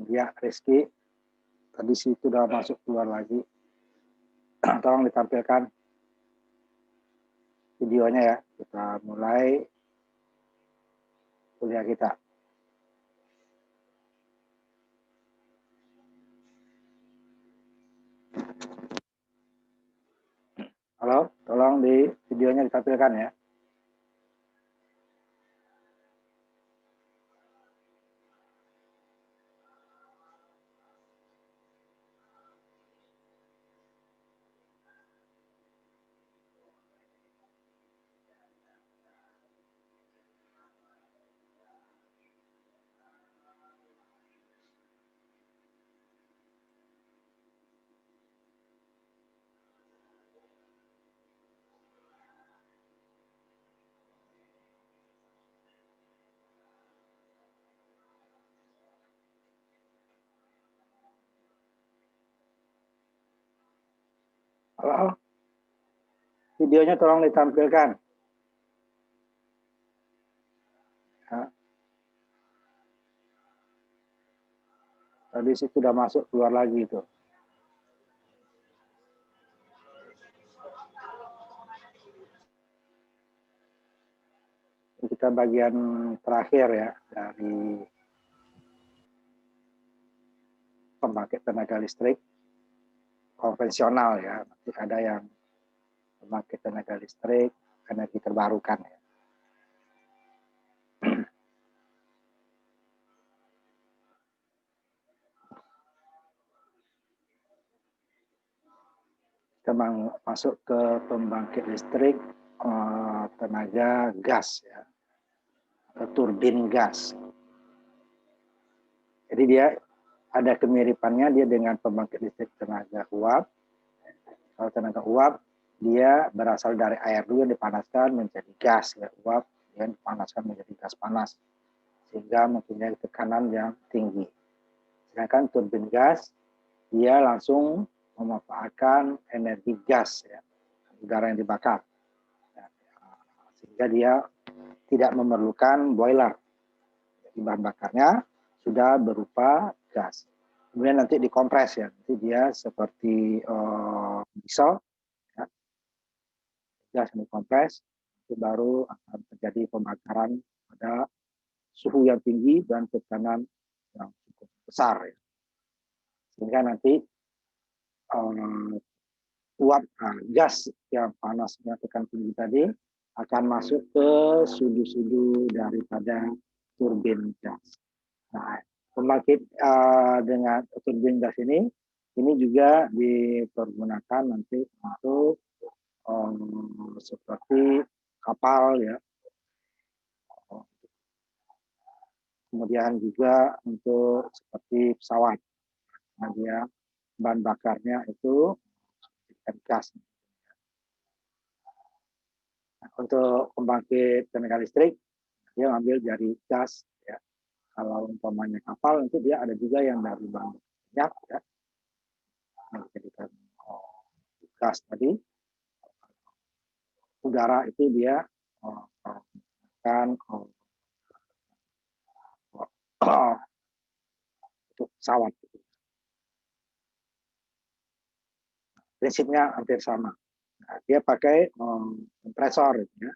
Ya, Rizky, tadi situ udah masuk keluar lagi. Tolong ditampilkan videonya ya. Kita mulai kuliah kita. Halo, tolong di videonya ditampilkan ya. Halo, videonya tolong ditampilkan. Ya. Tadi situ udah masuk keluar lagi itu. Kita bagian terakhir ya dari pembangkit tenaga listrik konvensional ya. Nanti ada yang pembangkit tenaga listrik energi terbarukan ya. Kita masuk ke pembangkit listrik tenaga gas ya, atau turbin gas. Jadi dia ada kemiripannya dia dengan pembangkit listrik tenaga uap. Kalau tenaga uap dia berasal dari air dulu yang dipanaskan menjadi gas ya, uap yang dipanaskan menjadi gas panas sehingga mempunyai tekanan yang tinggi. Sedangkan turbin gas dia langsung memanfaatkan energi gas ya, udara yang dibakar. Sehingga dia tidak memerlukan boiler. Jadi bahan bakarnya sudah berupa gas. Kemudian nanti dikompres ya, nanti dia seperti diesel, ya. Gas yang dikompres, itu baru akan terjadi pembakaran pada suhu yang tinggi dan tekanan yang cukup besar. Ya. Sehingga nanti uap gas yang panasnya tekan tinggi tadi akan masuk ke sudu-sudu daripada turbin gas. Nah, pembangkit dengan turbin gas ini juga dipergunakan nanti untuk seperti kapal ya, kemudian juga untuk seperti pesawat. Nah, dia bahan bakarnya itu gas. Nah, untuk pembangkit tenaga listrik dia ambil dari gas ya. Kalau umpamanya kapal nanti dia ada juga yang dari bahan minyak ya. Nah, dijadikan gas tadi. Udara itu dia kan untuk pesawat. Prinsipnya hampir sama. Nah, dia pakai kompresor ya.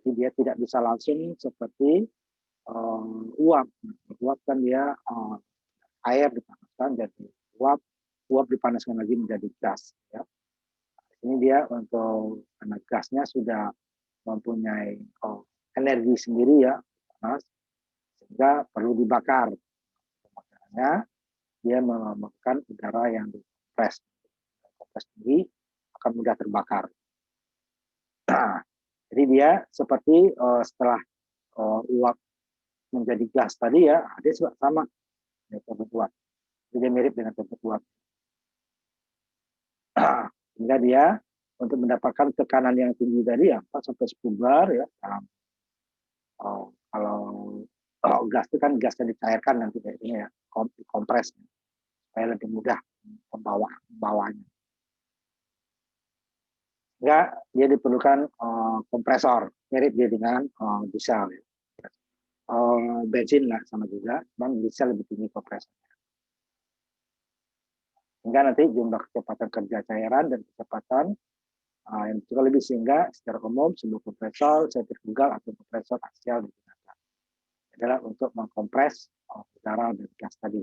Jadi dia tidak bisa langsung seperti uap. Uap kan dia air dipanaskan jadi uap, uap dipanaskan lagi menjadi gas. Ya. Ini dia untuk karena gasnya sudah mempunyai energi sendiri ya, panas, sehingga perlu dibakar. Makanya dia memerlukan udara yang dikompres. Kompres tinggi akan mudah terbakar. Nah, jadi dia seperti setelah uap menjadi gas tadi ya, dia juga sama dengan tempat uap. Jadi dia mirip dengan tempat uap. Sehingga dia untuk mendapatkan tekanan yang tinggi tadi ya 4 sampai 10 bar ya dalam kalau gas itu kan gasnya dicairkan nanti kayak ini ya, kompres supaya lebih mudah pembawanya. Sehingga dia diperlukan kompresor mirip dia dengan diesel. Ya. bensin lah sama juga, cuman bisa lebih tinggi kompresornya. Sehingga nanti jumlah kecepatan kerja cairan dan kecepatan yang juga lebih, sehingga secara umum sebuah kompresor sentrifugal atau kompresor aksial digunakan adalah untuk mengkompres udara dan gas tadi.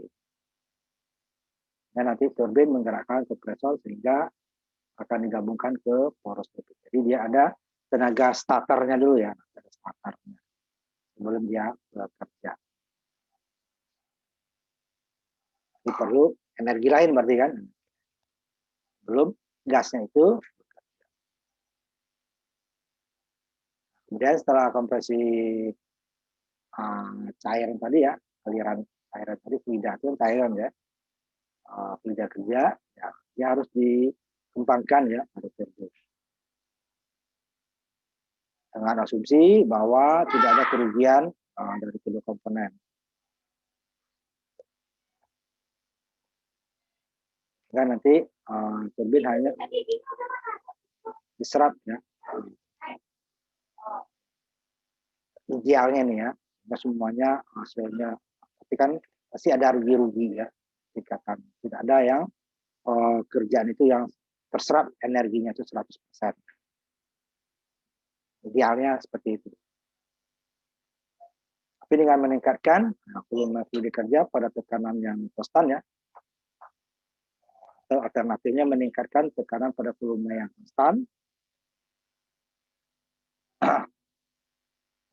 Dan nanti turbin menggerakkan kompresor sehingga akan digabungkan ke poros turbin. Jadi dia ada tenaga starternya dulu ya, tenaga starternya sebelum dia bekerja. Jadi perlu energi lain berarti kan, belum gasnya itu. Kemudian setelah kompresi cairan tadi ya, aliran cairan tadi, fluida itu cairan ya, fluida kerja, ya, dia harus dikembangkan ya pada turbin. Dengan asumsi bahwa tidak ada kerugian dari kedua komponen. Sehingga nanti turbin hanya diserap ya. Idealnya nih ya, semuanya hasilnya, tapi kan pasti ada rugi-rugi ya, tingkatan. Tidak ada yang kerjaan itu yang terserap energinya itu 100%. Idealnya seperti itu. Tapi dengan meningkatkan volume fluid kerja pada tekanan yang konstan ya, atau alternatifnya meningkatkan tekanan pada volume yang konstan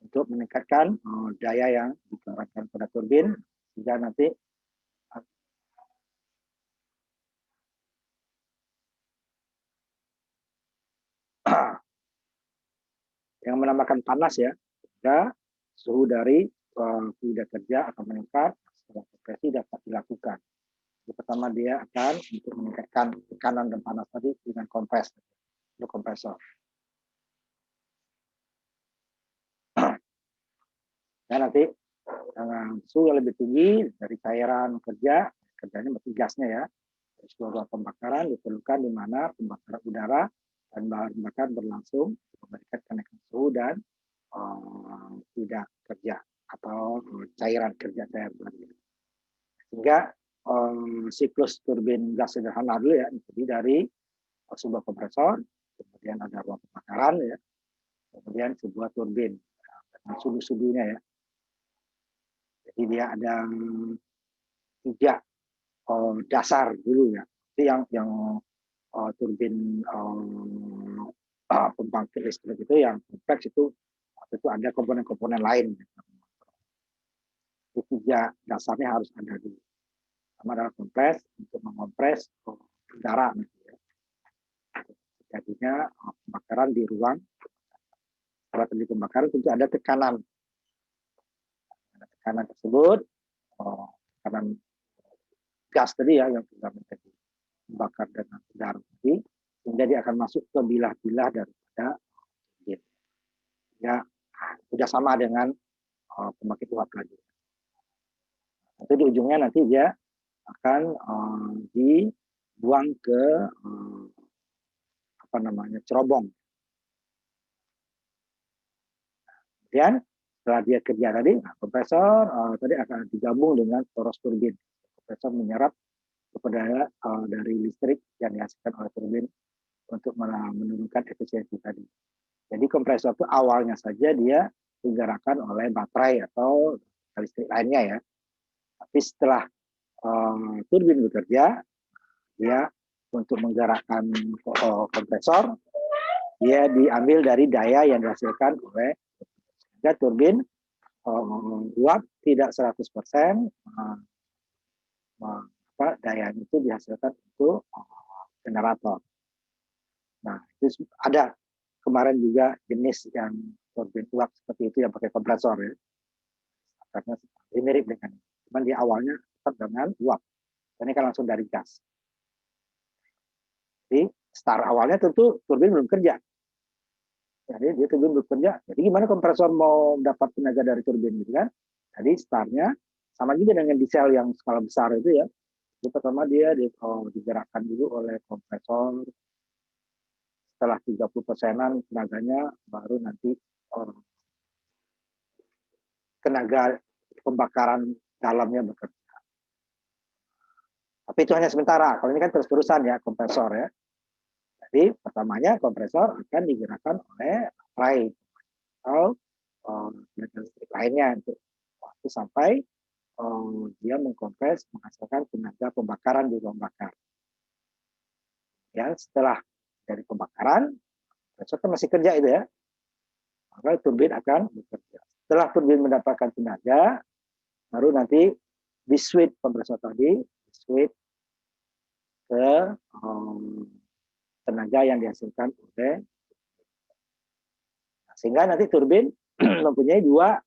untuk meningkatkan daya yang dikeluarkan pada turbin, sehingga nanti yang menambahkan panas ya, sehingga suhu dari fluid kerja akan meningkat setelah kompresi dapat dilakukan. Jadi pertama dia akan untuk meningkatkan tekanan dan panas tadi dengan kompresor. Dan nanti dengan suhu yang lebih tinggi dari cairan kerjanya berarti gasnya ya, sebuah pembakaran diperlukan di mana pembakaran udara dan bahan bakar berlangsung memberikan kenaikan suhu dan tidak kerja atau cairan kerja sehingga siklus turbin gas sederhana dulu ya, jadi dari sebuah kompresor, kemudian ada ruang pembakaran ya, kemudian sebuah turbin dengan sudu-sudunya ya. Jadi dia ada 3 dasar dulu ya. Jadi yang turbin pembangkit listrik itu yang kompleks itu ada komponen-komponen lain. Jadi 3 dasarnya harus ada dulu. Pertama adalah kompres untuk mengompres udara. Jadinya pembakaran di ruang. Setelah terjadi pembakaran tentu ada tekanan. Tekanan tersebut, tekanan gas tadi ya yang sudah menjadi bakar dengan udara tadi, sehingga dia akan masuk ke bilah-bilah daripada turbin. Ya, sudah sama dengan pembangkit uap lagi. Nanti di ujungnya nanti dia akan dibuang ke cerobong. Kemudian setelah dia kerja tadi, kompresor tadi akan digabung dengan poros turbin. Kompresor menyerap kepada dari listrik yang dihasilkan oleh turbin untuk menurunkan efisiensi tadi. Jadi kompresor itu awalnya saja dia digerakkan oleh baterai atau listrik lainnya ya. Tapi setelah turbin bekerja, dia untuk menggerakkan kompresor, dia diambil dari daya yang dihasilkan oleh turbin uap tidak 100% daya itu dihasilkan untuk generator. Nah, itu ada kemarin juga jenis yang turbin uap seperti itu yang pakai kompresor ya. Karena mirip dengan, cuman di awalnya tetap dengan uap. Ini kan langsung dari gas. Jadi start awalnya tentu turbin belum kerja. Jadi dia turbin belum kerja. Jadi gimana kompresor mau dapat tenaga dari turbin gitu kan? Jadi startnya sama juga dengan diesel yang skala besar itu ya. Jadi pertama dia digerakkan dulu oleh kompresor. Setelah 30%-an tenaganya baru nanti tenaga pembakaran dalamnya bekerja. Tapi itu hanya sementara. Kalau ini kan terus-terusan ya kompresor ya. Jadi pertamanya kompresor akan digerakkan oleh baterai atau listrik lainnya untuk waktu sampai dia mengkompres menghasilkan tenaga pembakaran di ruang bakar. Ya, setelah dari pembakaran, kompresor kan masih kerja itu ya, maka turbin akan bekerja. Setelah turbin mendapatkan tenaga, baru nanti di switch kompresor tadi, di switch ke tenaga yang dihasilkan oleh, sehingga nanti turbin mempunyai dua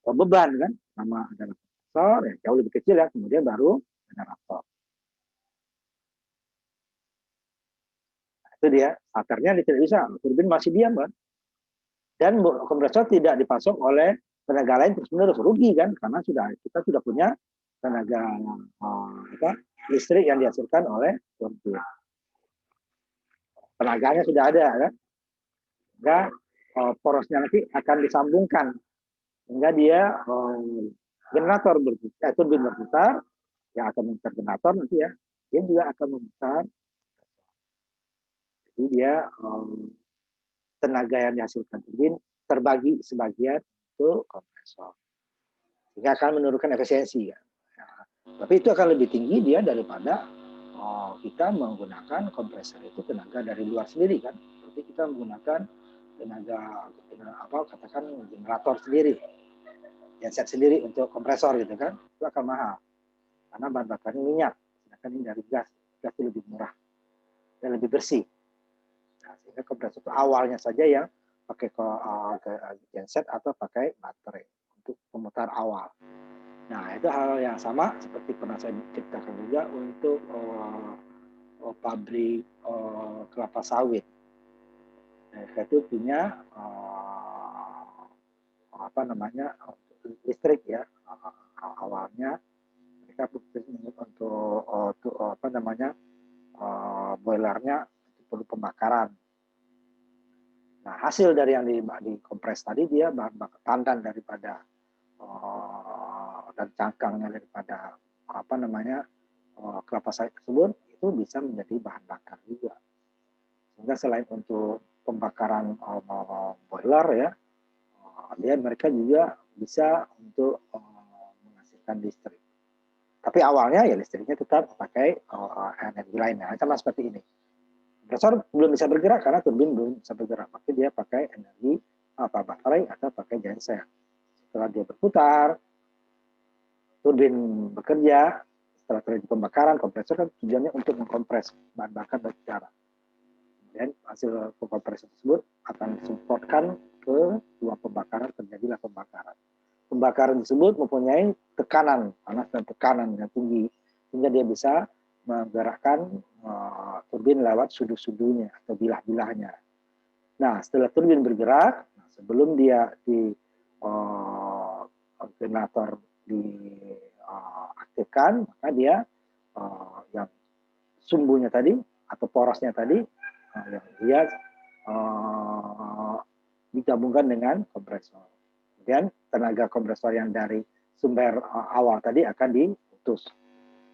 beban kan, nama adalah kompresor yang jauh lebih kecil ya, kemudian baru generator. Nah, itu dia starternya tidak bisa, turbin masih diam kan, dan kompresor tidak dipasok oleh tenaga lain terus menerus, rugi kan, karena kita sudah punya tenaga listrik yang dihasilkan oleh turbin. Tenaganya sudah ada kan, sehingga porosnya nanti akan disambungkan sehingga dia generator berputar, turbin berputar yang akan memutar generator nanti ya, dia juga akan memutar. Jadi dia tenaga yang dihasilkan turbin terbagi sebagian untuk kompresor, sehingga akan menurunkan efisiensi ya. Tapi itu akan lebih tinggi dia daripada kita menggunakan kompresor itu tenaga dari luar sendiri kan. Seperti kita menggunakan tenaga katakan generator sendiri, genset sendiri untuk kompresor gitu kan, itu akan mahal karena bahan bakarnya minyak, sedangkan ini dari gas itu lebih murah dan lebih bersih. Nah, sehingga kompresor itu awalnya saja yang pakai genset atau pakai baterai untuk pemutar awal. Nah, itu hal yang sama seperti pernah saya ceritakan juga untuk pabrik kelapa sawit. Mereka itu punya listrik ya, awalnya mereka untuk boilernya perlu pembakaran. Nah, hasil dari yang dikompres tadi dia bahan bakar tandan daripada dan cangkangnya daripada kelapa sawit tersebut itu bisa menjadi bahan bakar juga. Sehingga selain untuk pembakaran boiler ya, mereka juga bisa untuk menghasilkan listrik. Tapi awalnya ya listriknya tetap pakai energi lainnya, sama seperti ini. Kompresor belum bisa bergerak karena turbin belum bisa bergerak, maka dia pakai energi baterai atau pakai genset. Setelah dia berputar, turbin bekerja. Setelah terjadi pembakaran, kompresor kan tujuannya untuk mengkompres bahan bakar dan udara. Dan hasil pengkompresan tersebut akan disupportkan ke ruang pembakaran, terjadilah pembakaran. Pembakaran tersebut mempunyai tekanan, panas dan tekanan yang tinggi, sehingga dia bisa menggerakkan turbin lewat sudu-sudunya atau bilah-bilahnya. Nah, setelah turbin bergerak, sebelum dia di generator diaktifkan, maka dia yang sumbunya tadi atau porosnya tadi yang dia digabungkan dengan kompresor. Kemudian tenaga kompresor yang dari sumber awal tadi akan diputus,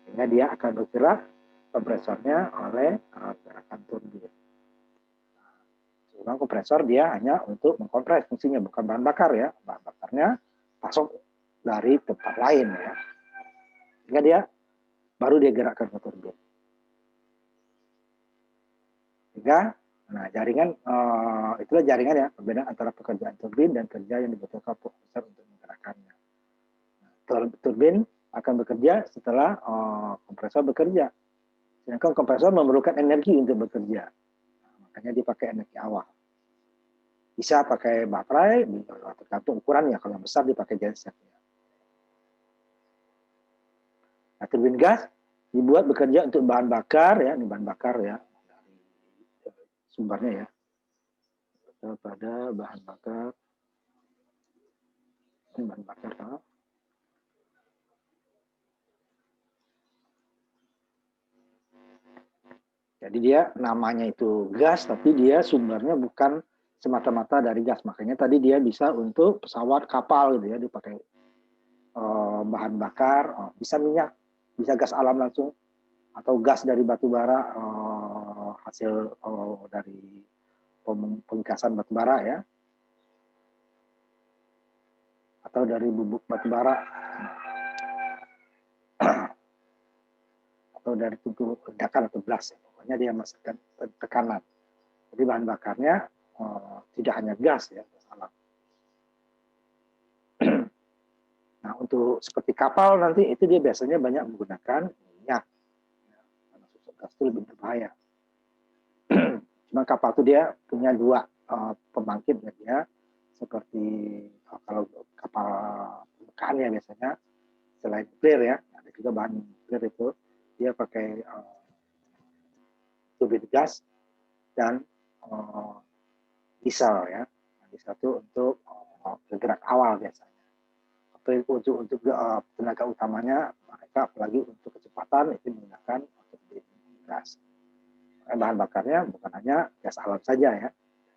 sehingga dia akan bergerak kompresornya oleh gerakan turbin. Nah, kompresor dia hanya untuk mengkompres, fungsinya bukan bahan bakar ya, bahan bakarnya pasok dari tempat lain ya, sehingga dia baru dia gerakkan ke turbin. Sehingga nah, jaringan itulah jaringan ya, perbedaan antara pekerjaan turbin dan kerja yang dibutuhkan kompresor untuk menggerakkannya. Nah, turbin akan bekerja setelah kompresor bekerja. Sedangkan kompresor memerlukan energi untuk bekerja. Nah, makanya dipakai energi awal. Bisa pakai baterai, tergantung ukurannya. Kalau yang besar dipakai genset. Nah, turbin gas dibuat bekerja untuk bahan bakar ya, ini bahan bakar ya. Sumbernya ya pada bahan bakar, ini bahan bakar jadi dia namanya itu gas tapi dia sumbernya bukan semata-mata dari gas, makanya tadi dia bisa untuk pesawat kapal gitu ya, dipakai bahan bakar, bisa minyak, bisa gas alam langsung, atau gas dari batu bara, hasil dari penggasan batu bara ya, atau dari bubuk batu bara, atau dari tungku ledakan atau blast, pokoknya dia masukkan tekanan. Jadi bahan bakarnya tidak hanya gas ya, gas alam. Nah, untuk seperti kapal nanti itu dia biasanya banyak menggunakan minyak. Karena susuk gas itu lebih berbahaya. Cuma kapal itu dia punya dua pembangkit ya, dia seperti kalau kapal permukaan ya biasanya selain nuklir ya, ada juga bahan nuklir itu dia pakai turbin gas dan diesel ya. Diesel itu untuk bergerak awal biasanya. Untuk tenaga utamanya mereka apalagi untuk kecepatan itu menggunakan turbin gas. Bahan bakarnya bukan hanya gas alam saja ya,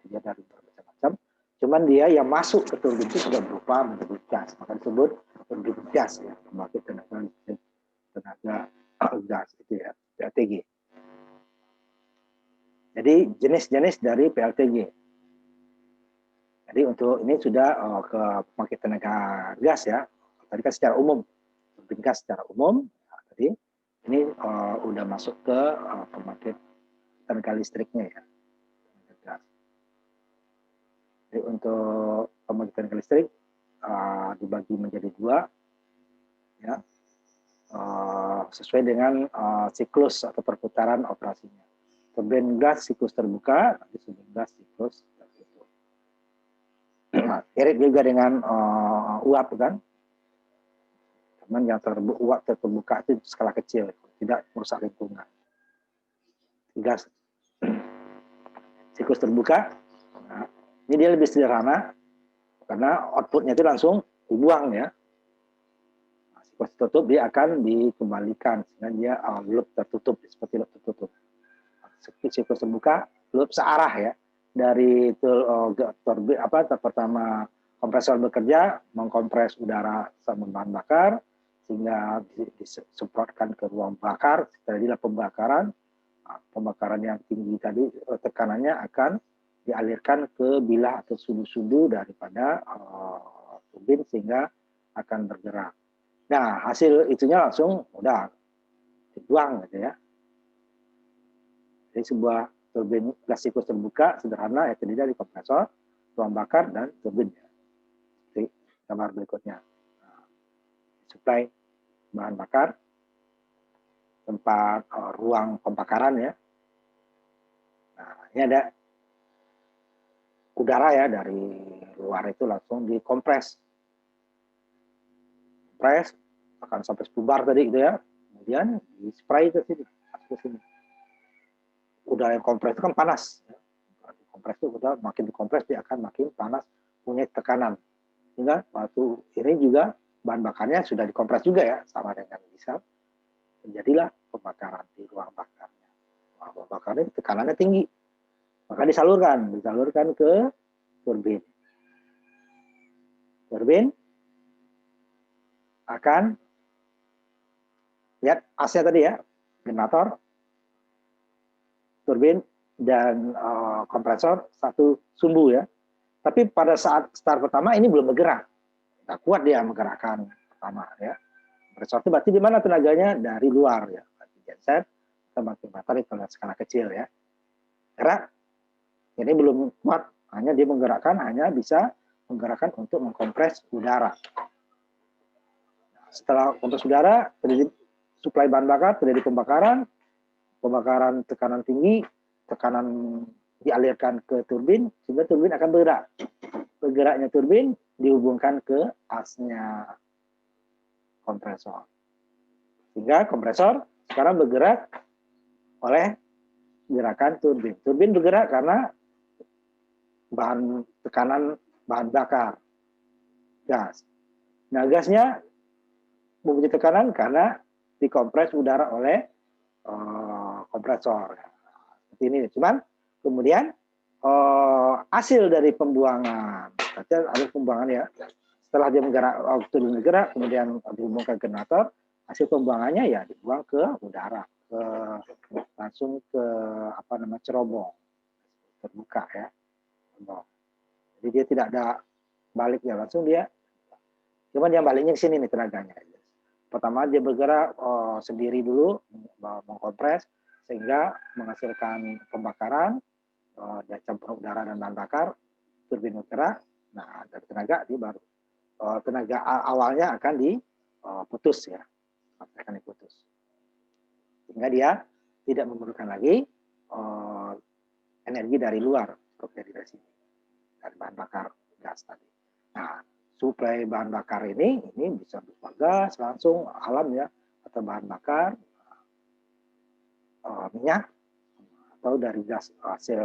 dia dari bermacam-macam. Cuman dia yang masuk ke turbin itu sudah berupa menjadi gas, maka disebut turbin gas ya, pembangkit tenaga gas itu ya, PLTG. Jadi jenis-jenis dari PLTG. Jadi untuk ini sudah ke pembangkit tenaga gas ya. Tadi kan secara umum, turbin gas secara umum. Nah, tadi ini udah masuk ke pembangkit tenaga listriknya ya. Jadi untuk pembangkit tenaga listrik dibagi menjadi dua, ya, sesuai dengan siklus atau perputaran operasinya. Turbin gas siklus terbuka, turbin gas siklus tertutup. Mirip juga dengan uap kan, cuman yang uap terbuka itu skala kecil, tidak merusak lingkungan. Gas siklus terbuka, nah, ini dia lebih sederhana karena outputnya itu langsung dibuang ya. Nah, siklus tertutup dia akan dikembalikan sehingga dia loop tertutup seperti loop tertutup. Siklus terbuka loop searah ya. Dari turbin pertama kompresor bekerja mengkompres udara sama bahan bakar sehingga disemprotkan ke ruang bakar. Terjadilah pembakaran. Pembakaran yang tinggi tadi tekanannya akan dialirkan ke bilah atau sudu-sudu daripada turbin sehingga akan bergerak. Nah, hasil itunya langsung udah dibuang gitu ya. Jadi sebuah turbin gas siklus terbuka sederhana ya, terdiri dari kompresor, ruang bakar, dan turbin. Seperti gambar berikutnya. Nah, suplai bahan bakar, tempat ruang pembakaran ya. Nah, ini ada udara ya dari luar itu langsung dikompres. Kompres akan sampai sebubar tadi gitu ya. Kemudian di-spray ke sini. Udara yang kompres itu kan panas. Kompres itu udah makin dikompres dia akan makin panas, punya tekanan. Sehingga waktu ini juga bahan bakarnya sudah dikompres juga ya, sama dengan diesel. Terjadilah pembakaran di ruang bakarnya. Ruang bakarnya tekanannya tinggi. Maka disalurkan ke turbin. Turbin akan lihat asnya tadi ya, generator, turbin dan kompresor satu sumbu ya. Tapi pada saat start pertama ini belum bergerak. Tidak kuat dia menggerakkan pertama ya. Kompresor itu berarti di mana tenaganya? Dari luar ya. Genset atau motor itu skala kecil ya. Gerak. Ini belum kuat, hanya dia bisa menggerakkan untuk mengkompres udara. Setelah kompres udara, terjadi suplai bahan bakar, terjadi pembakaran tekanan tinggi, tekanan dialirkan ke turbin, sehingga turbin akan bergerak. Bergeraknya turbin dihubungkan ke asnya kompresor. Sehingga kompresor sekarang bergerak oleh gerakan turbin. Turbin bergerak karena tekanan bahan bakar, gas. Nah, gasnya mempunyai tekanan karena dikompres udara oleh kompresor. Seperti ini. Cuman kemudian hasil dari pembuangan, ada pembuangan ya. setelah dia turbin bergerak, kemudian dihubungkan ke generator, hasil pembuangannya ya dibuang ke udara, langsung ke cerobong terbuka ya. Jadi dia tidak ada baliknya, langsung dia, cuman yang baliknya ke sini nih tenaganya. Pertama dia bergerak sendiri dulu, mengkompres sehingga menghasilkan pembakaran, dia campur udara dan bahan bakar, turbin bergerak. Nah dari tenaga dia baru tenaga awalnya akan diputus ya, akan diputus, sehingga dia tidak memerlukan lagi energi dari luar seperti dari sini, dari bahan bakar gas tadi. Nah, suplai bahan bakar ini bisa berupa gas langsung alam ya, atau bahan bakar minyak, atau dari gas hasil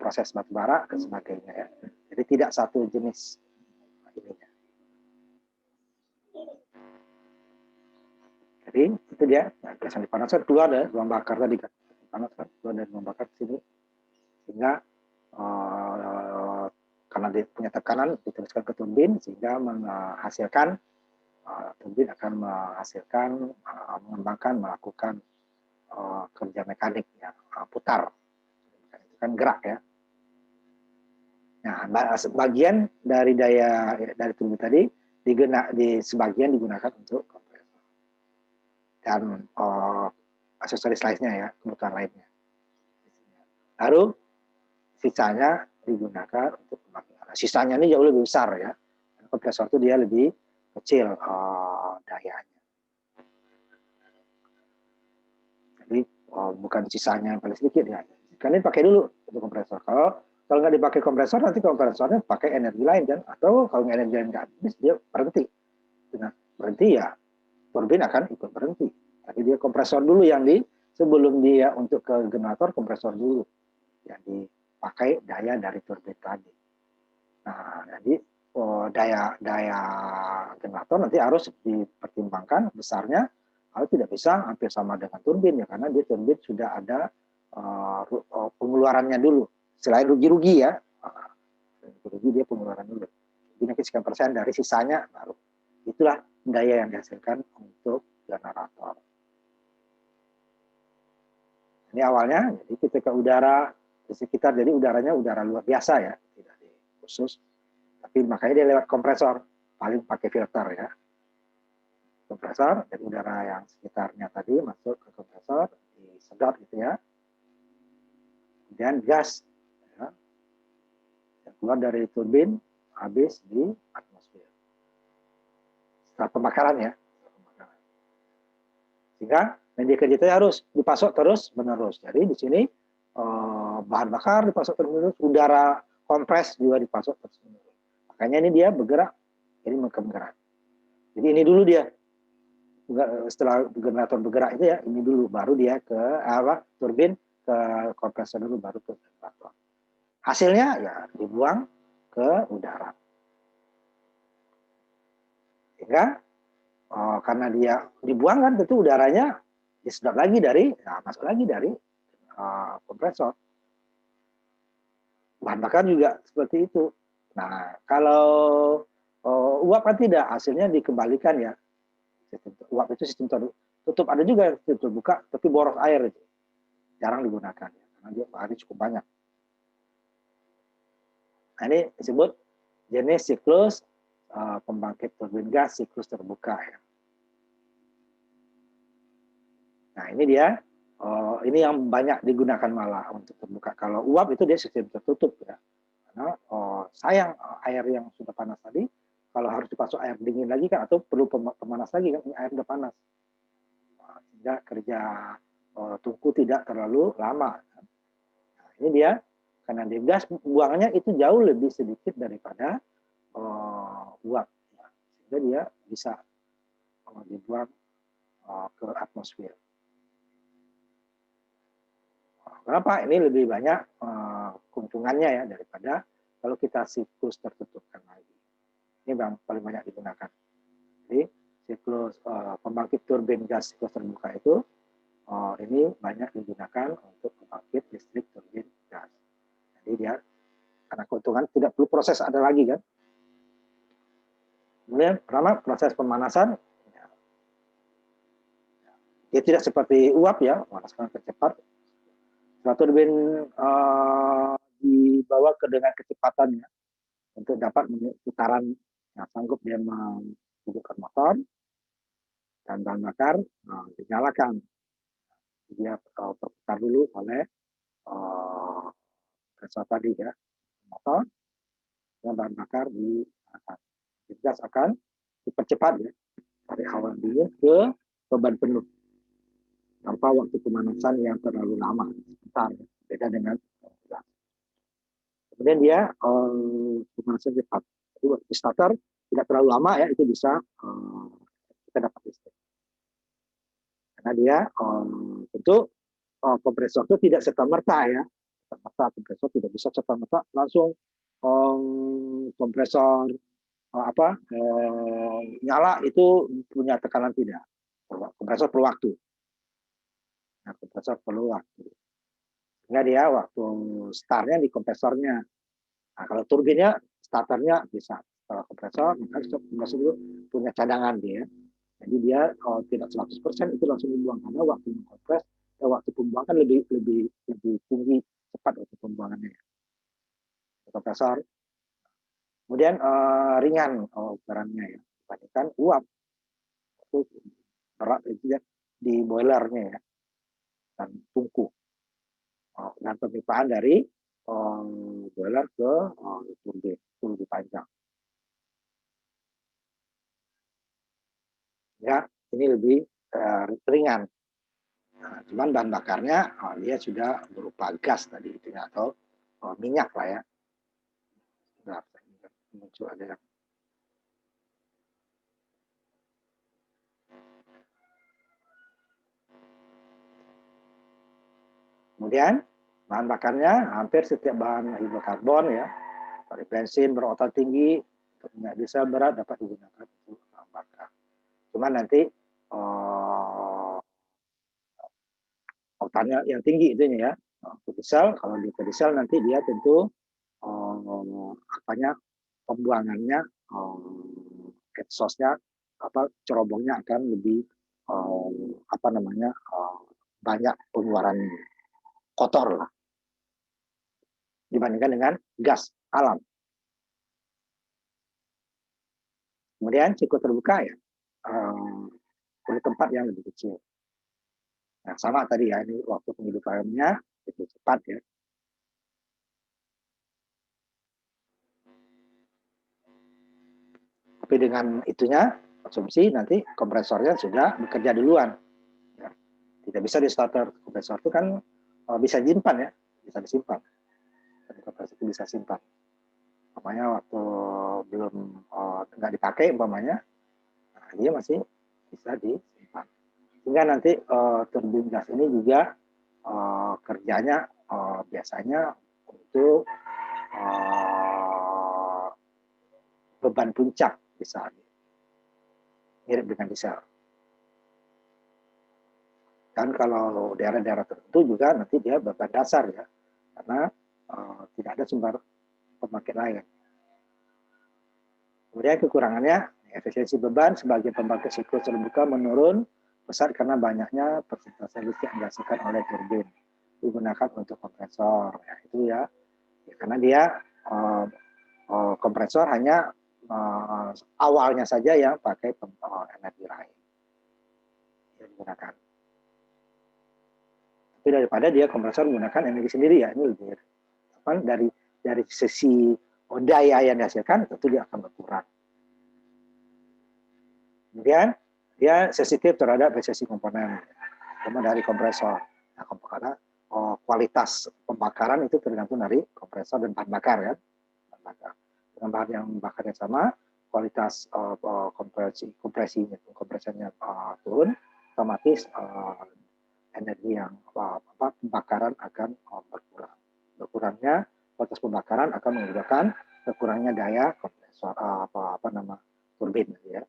proses batubara dan sebagainya ya. Jadi tidak satu jenis ininya. Jadi itu dia, gas yang dipanaskan keluar dari ruang bakar tadi kan, dipanaskan keluar dari ruang bakar ke sini, sehingga karena dia punya tekanan diteruskan ke turbin sehingga menghasilkan turbin akan menghasilkan melakukan kerja mekanik ya, putar, itu kan gerak ya. Nah, bagian dari daya dari turbin tadi sebagian digunakan untuk kompresor dan aksesoris lainnya ya, kebutuhan lainnya. Lalu sisanya digunakan untuk pembangkit. Sisanya ini jauh lebih besar ya. Kompresor itu dia lebih kecil dayanya. Jadi bukan sisanya yang paling sedikit ya. Kan ini pakai dulu untuk kompresor. Kalau nggak dipakai kompresor, nanti kompresornya pakai energi lain kan, atau kalau energi lain nggak habis dia berhenti. Nah, berhenti ya turbin akan ikut berhenti. Tapi dia kompresor dulu yang sebelum dia untuk ke generator, kompresor dulu yang dipakai daya dari turbin tadi. Nah, jadi daya generator nanti harus dipertimbangkan besarnya, kalau tidak bisa hampir sama dengan turbin ya, karena dia turbin sudah ada pengeluarannya dulu. Selain rugi-rugi ya, rugi dia pengeluaran dulu. Jadi sekian persen dari sisanya baru. Itulah daya yang dihasilkan untuk generator. Ini awalnya, jadi ketika udara di sekitar, jadi udaranya udara luar biasa ya, tidak khusus. Tapi makanya dia lewat kompresor, paling pakai filter ya. Kompresor, jadi udara yang sekitarnya tadi masuk ke kompresor, disedot gitu ya. Kemudian gas ya, yang keluar dari turbin, habis di atmosfer. Setelah pembakaran ya. Sehingga energi kerja itu harus dipasok terus menerus. Jadi di sini bahan bakar dipasok terus menerus, udara kompres juga dipasok terus menerus. Makanya ini dia bergerak, jadi bergerak. Jadi ini dulu dia, setelah generator bergerak itu ya, ini dulu, baru dia ke turbin, ke kompresor dulu, baru ke generator. Hasilnya ya dibuang ke udara. Sehingga karena dia dibuang kan, tentu udaranya disedot lagi masuk lagi dari kompresor. Bahan bakar juga seperti itu. Nah, kalau uap kan tidak, hasilnya dikembalikan ya. Uap itu sistem tertutup, ada juga yang sistem terbuka, tapi boros air itu jarang digunakan ya, karena dia airnya cukup banyak. Nah, ini disebut jenis siklus pembangkit turbin gas siklus terbuka ya. Nah, ini dia, ini yang banyak digunakan malah untuk terbuka. Kalau uap itu dia sistem tertutup ya. Karena sayang air yang sudah panas tadi, kalau harus dipasok air dingin lagi kan, atau perlu pemanas lagi kan, air udah panas. Sehingga kerja tungku tidak terlalu lama. Nah, ini dia, karena dia gas buangannya itu jauh lebih sedikit daripada uap. Sehingga dia bisa dibuang ke atmosfer. Kenapa? Ini lebih banyak keuntungannya ya daripada kalau kita siklus tertutupkan lagi. Ini yang paling banyak digunakan. Jadi siklus pembangkit turbin gas siklus terbuka itu ini banyak digunakan untuk pembangkit listrik turbin gas. Jadi dia karena keuntungan tidak perlu proses ada lagi kan. Kemudian pertama proses pemanasan, dia tidak seperti uap ya, memanaskan cepat. Setelah turbin dibawa ke dengan kecepatannya untuk dapat putaran yang sanggup dia menghidupkan motor dan bahan bakar dinyalakan. Dia berputar dulu oleh kompresor tadi ya, motor dan bahan bakar dinyalakan. Gas akan dipercepat ya dari awal dingin ke beban penuh tanpa waktu pemanasan yang terlalu lama, sebentar, beda dengan gas. Kemudian dia pemanasan cepat. Jadi waktu starter tidak terlalu lama ya, itu bisa kita dapat listrik. Karena dia tentu kompresor itu tidak serta-merta ya, serta-merta kompresor tidak bisa serta-merta langsung kompresor nyala itu punya tekanan tidak. Kompresor perlu waktu. Nah, kompresor perlu waktu. Sehingga dia waktu startnya di kompresornya. Nah, kalau turbinnya starternya bisa kompresor, maka kompresor itu punya cadangan dia. Jadi dia tidak 100% itu langsung dibuang karena waktu mengkompres dan waktu pembuangan lebih tinggi, cepat waktu pembuangannya. Kompresor. Kemudian ringan ukurannya ya, dibandingkan uap. Itu berat itu ya di boilernya ya, dan tungku. Dan pemipaan dari boiler ke turbin itu lebih panjang. Ya, ini lebih ringan. Nah, cuman bahan bakarnya dia sudah berupa gas tadi itu atau minyak lah ya. Nah, muncul ada yang kemudian bahan bakarnya hampir setiap bahan hidrokarbon ya, dari bensin berotot tinggi, minyak diesel berat dapat digunakan untuk bahan bakar. Cuman nanti oktannya yang tinggi itu ya, diesel. Kalau di diesel nanti dia tentu pembuangannya exhaustnya cerobongnya akan lebih banyak pengeluaran kotor lah dibandingkan dengan gas alam. Kemudian siklus terbuka ya oleh tempat yang lebih kecil. Nah, sama tadi ya, ini waktu penghidupannya itu cepat ya. Tapi dengan itunya konsumsi nanti kompresornya sudah bekerja duluan. Ya. Tidak bisa di starter. Kompresor itu kan bisa disimpan ya, bisa disimpan. Dan kompresor itu bisa simpan. Umpamanya waktu belum nggak dipakai umpamanya, nah, dia masih bisa disimpan. Sehingga nanti turbin gas ini juga kerjanya biasanya untuk beban puncak misalnya, mirip dengan diesel. Dan kalau daerah-daerah tertentu juga nanti dia beban dasar ya, karena tidak ada sumber pembangkit lain. Kemudian kekurangannya, efisiensi beban sebagai pembangkit siklus terbuka menurun besar karena banyaknya persentase listrik yang dihasilkan oleh turbin digunakan untuk kompresor. Ya, itu ya, karena dia kompresor hanya awalnya saja yang pakai energi lain yang digunakan. Tapi daripada dia kompresor menggunakan energi sendiri ya, ini lebih dari sisi daya yang dihasilkan tentu dia akan berkurang. Kemudian dia sensitif terhadap resesi komponen dari kompresor. Nah, karena kualitas pembakaran itu tergantung dari kompresor dan bahan bakar ya. Bahan bakar. Dengan bahan yang bakarnya sama, kualitas kompresinya turun, otomatis energi yang pembakaran akan berkurang. Berkurangnya kualitas pembakaran akan menggunakan berkurangnya daya kompresor turbin ya.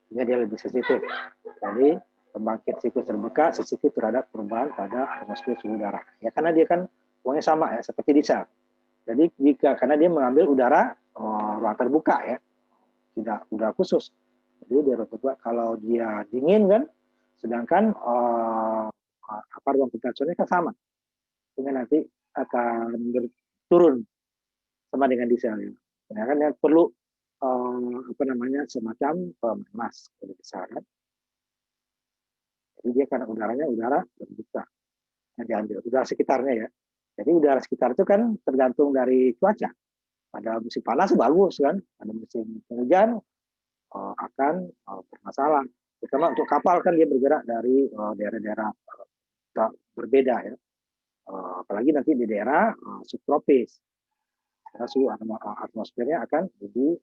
Sehingga dia lebih sensitif. Jadi pembangkit siklus terbuka sensitif terhadap perubahan pada atmosfer suhu udara. Ya karena dia kan uangnya sama ya seperti diesel. Jadi karena dia mengambil udara ruang terbuka ya, tidak udara khusus. Jadi di ruang kedua kalau dia dingin kan, sedangkan ruang kompresornya kan sama, sehingga nanti akan turun sama dengan diesel. Ya kan yang perlu semacam pemanas lebih besar kan. Jadi dia karena udaranya udara terbuka yang diambil, udara sekitarnya ya. Jadi udara sekitar itu kan tergantung dari cuaca. Pada musim panas bagus kan, pada musim hujan akan bermasalah. Terutama untuk kapal kan dia bergerak dari daerah-daerah berbeda ya. Apalagi nanti di daerah subtropis. Karena suhu atmosfernya akan lebih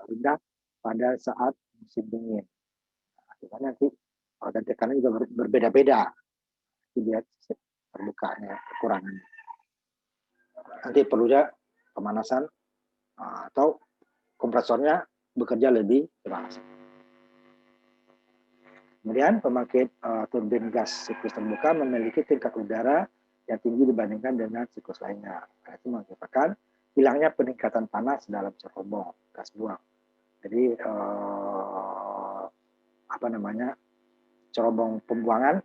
rendah pada saat musim dingin. Nah, nanti dan tekanan juga berbeda-beda. Dia terbukanya kekurangannya. Nanti perlunya pemanasan atau kompresornya bekerja lebih keras. Kemudian pembangkit turbin gas siklus terbuka memiliki tingkat udara yang tinggi dibandingkan dengan siklus lainnya. Itu mengakibatkan hilangnya peningkatan panas dalam cerobong gas buang. Jadi cerobong pembuangan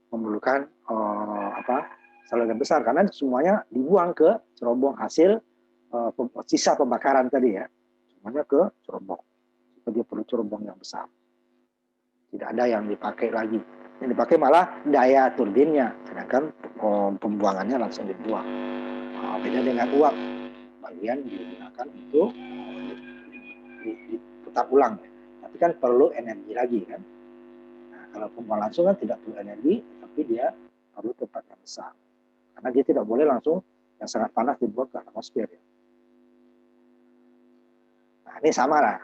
memerlukan saluran besar karena semuanya dibuang ke cerobong hasil sisa pembakaran tadi ya, semuanya ke cerobong. Dia perlu cerobong yang besar. Tidak ada yang dipakai lagi. Yang dipakai malah daya turbinnya, sedangkan pembuangannya langsung dibuang. Beda dengan uap, bagian digunakan untuk diputar ulang. Tapi kan perlu energi lagi kan. Nah, kalau pembuangan langsung kan tidak perlu energi, tapi dia perlu tempat yang besar. Karena dia tidak boleh langsung yang sangat panas dibuang ke atmosfer. Ya. Nah, ini sama lah.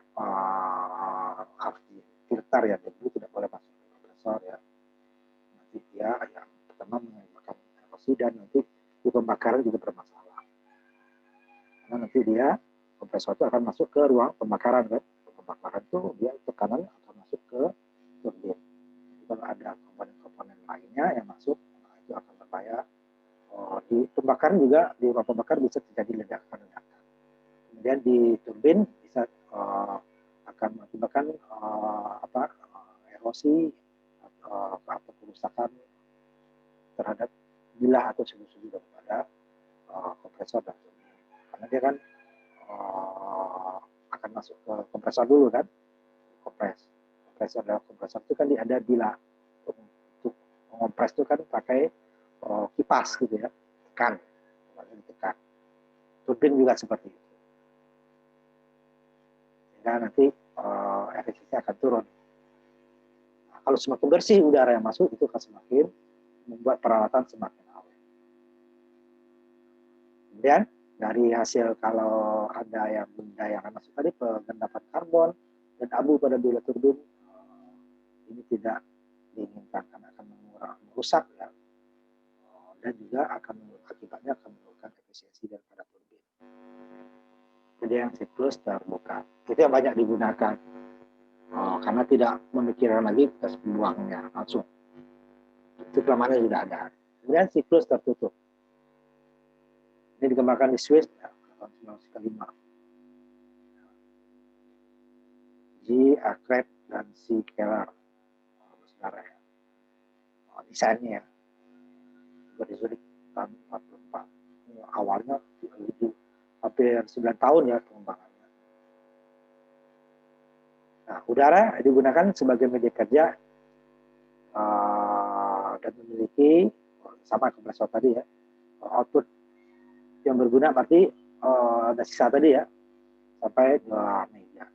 Filter ya, debu tidak boleh masuk ke kompresor ya. Nanti dia yang pertama menyebabkan erosi dan nanti di pembakaran juga bermasalah. Karena nanti dia kompresor itu akan masuk ke ruang pembakaran kan. Pembakaran itu dia tekanan akan masuk ke turbin. Kalau ada komponen-komponen lainnya yang masuk, itu akan berbahaya. Di pembakaran juga di ruang pembakaran bisa terjadi ledakan-ledakan. Kemudian di turbin bisa akan mengakibatkan erosi atau kerusakan terhadap bilah atau suhu-suhu daripada kompresor dan turbin. Karena dia kan akan masuk ke kompresor dulu kan, kompresor dan kompresor itu kan ada bilah untuk mengompres itu kan pakai kipas gitu ya, tekan. Turbin juga seperti itu. Sehingga nanti efisiensinya akan turun. Nah, kalau semakin bersih udara yang masuk itu akan semakin membuat peralatan semakin awet. Kemudian dari hasil kalau ada yang benda yang akan masuk tadi pengendapan karbon dan abu pada bilah turbin ini tidak diinginkan karena akan merusak ya, dan juga akibatnya akan menurunkan efisiensi daripada turbin. Jadi yang siklus terbuka itu yang banyak digunakan karena tidak memikirkan lagi gas pembuangnya langsung. Itu kelamannya sudah ada. Kemudian siklus tertutup. Ini dikembangkan di Swiss ya, tahun 1905. G. Acret dan C. Keller, saudara ya. Desainnya berdiri tahun 44. Awalnya itu hampir 9 tahun ya pengembangannya. Nah, udara digunakan sebagai media kerja dan memiliki sama kompresor tadi ya, output yang berguna berarti ada sisa tadi ya sampai 2 mega.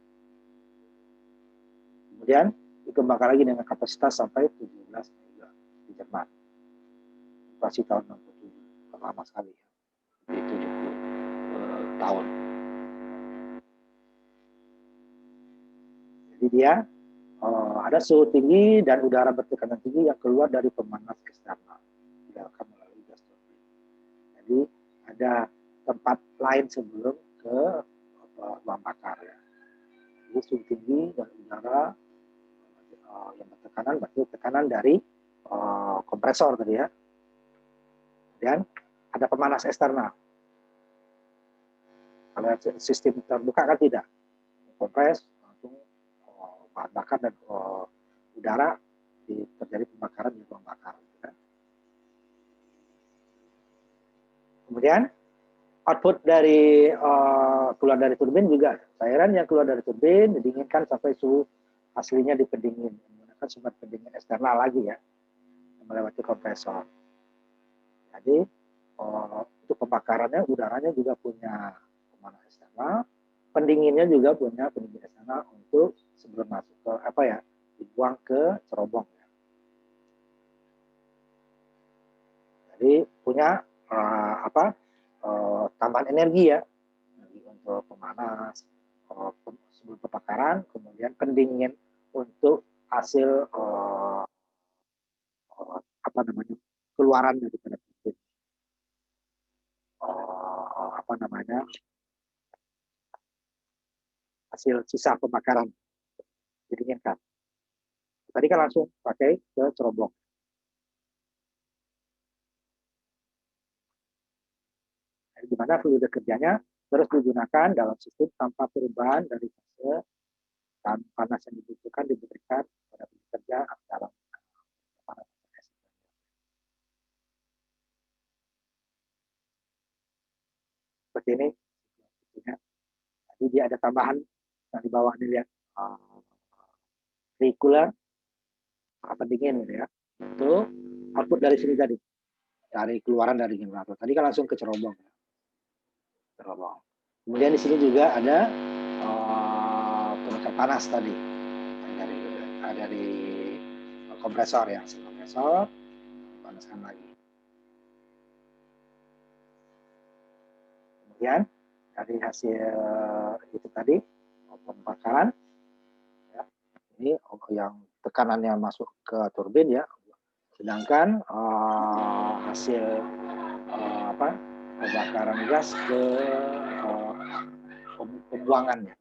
Kemudian dikembangkan lagi dengan kapasitas sampai 17 mega di Jerman. Masih tahun 67, lama sekali ya, di 70 tahun. Jadi dia ada suhu tinggi dan udara bertekanan tinggi yang keluar dari pemanas eksternal, tidak akan melalui gas turbin. Jadi ada tempat lain sebelum ke ruang bakar ya. Jadi suhu tinggi dan udara yang bertekanan berarti tekanan dari kompresor tadi ya. Dan ada pemanas eksternal. Kalau sistem terbuka kan tidak. kompres, langsung bahan bakar dan udara terjadi pembakaran di ruang bakar. Kemudian output dari keluar dari turbin juga cairan yang keluar dari turbin didinginkan sampai suhu aslinya dipendingin menggunakan sumber pendingin eksternal lagi ya, melewati kompresor. Jadi untuk pembakarannya udaranya juga punya pemanasan eksternal, pendinginnya juga punya pendingin eksternal untuk sebelum masuk ke dibuang ke cerobong. Jadi punya tambahan energi ya, untuk pemanas sebelum pembakaran, kemudian pendingin untuk hasil keluaran dari turbin. Hasil sisa pembakaran didinginkan. Tadi kan langsung pakai ke cerobong. Di mana fluida kerjanya terus digunakan dalam sistem tanpa perubahan dari fase dan panas yang dibutuhkan diberikan pada pekerja dalam seperti ini. Jadi dia ada tambahan yang di bawah ini lihat vehicular pendingin gitu ya. Itu output dari sini tadi, dari keluaran dari generator. Tadi kan langsung ke cerobong. Kemudian di sini juga ada penukar panas tadi dari kompresor ya, kompresor panaskan lagi. Kemudian dari hasil itu tadi pembakaran ya, ini yang tekanannya masuk ke turbin ya, sedangkan hasil pembakaran gas ke pembuangannya.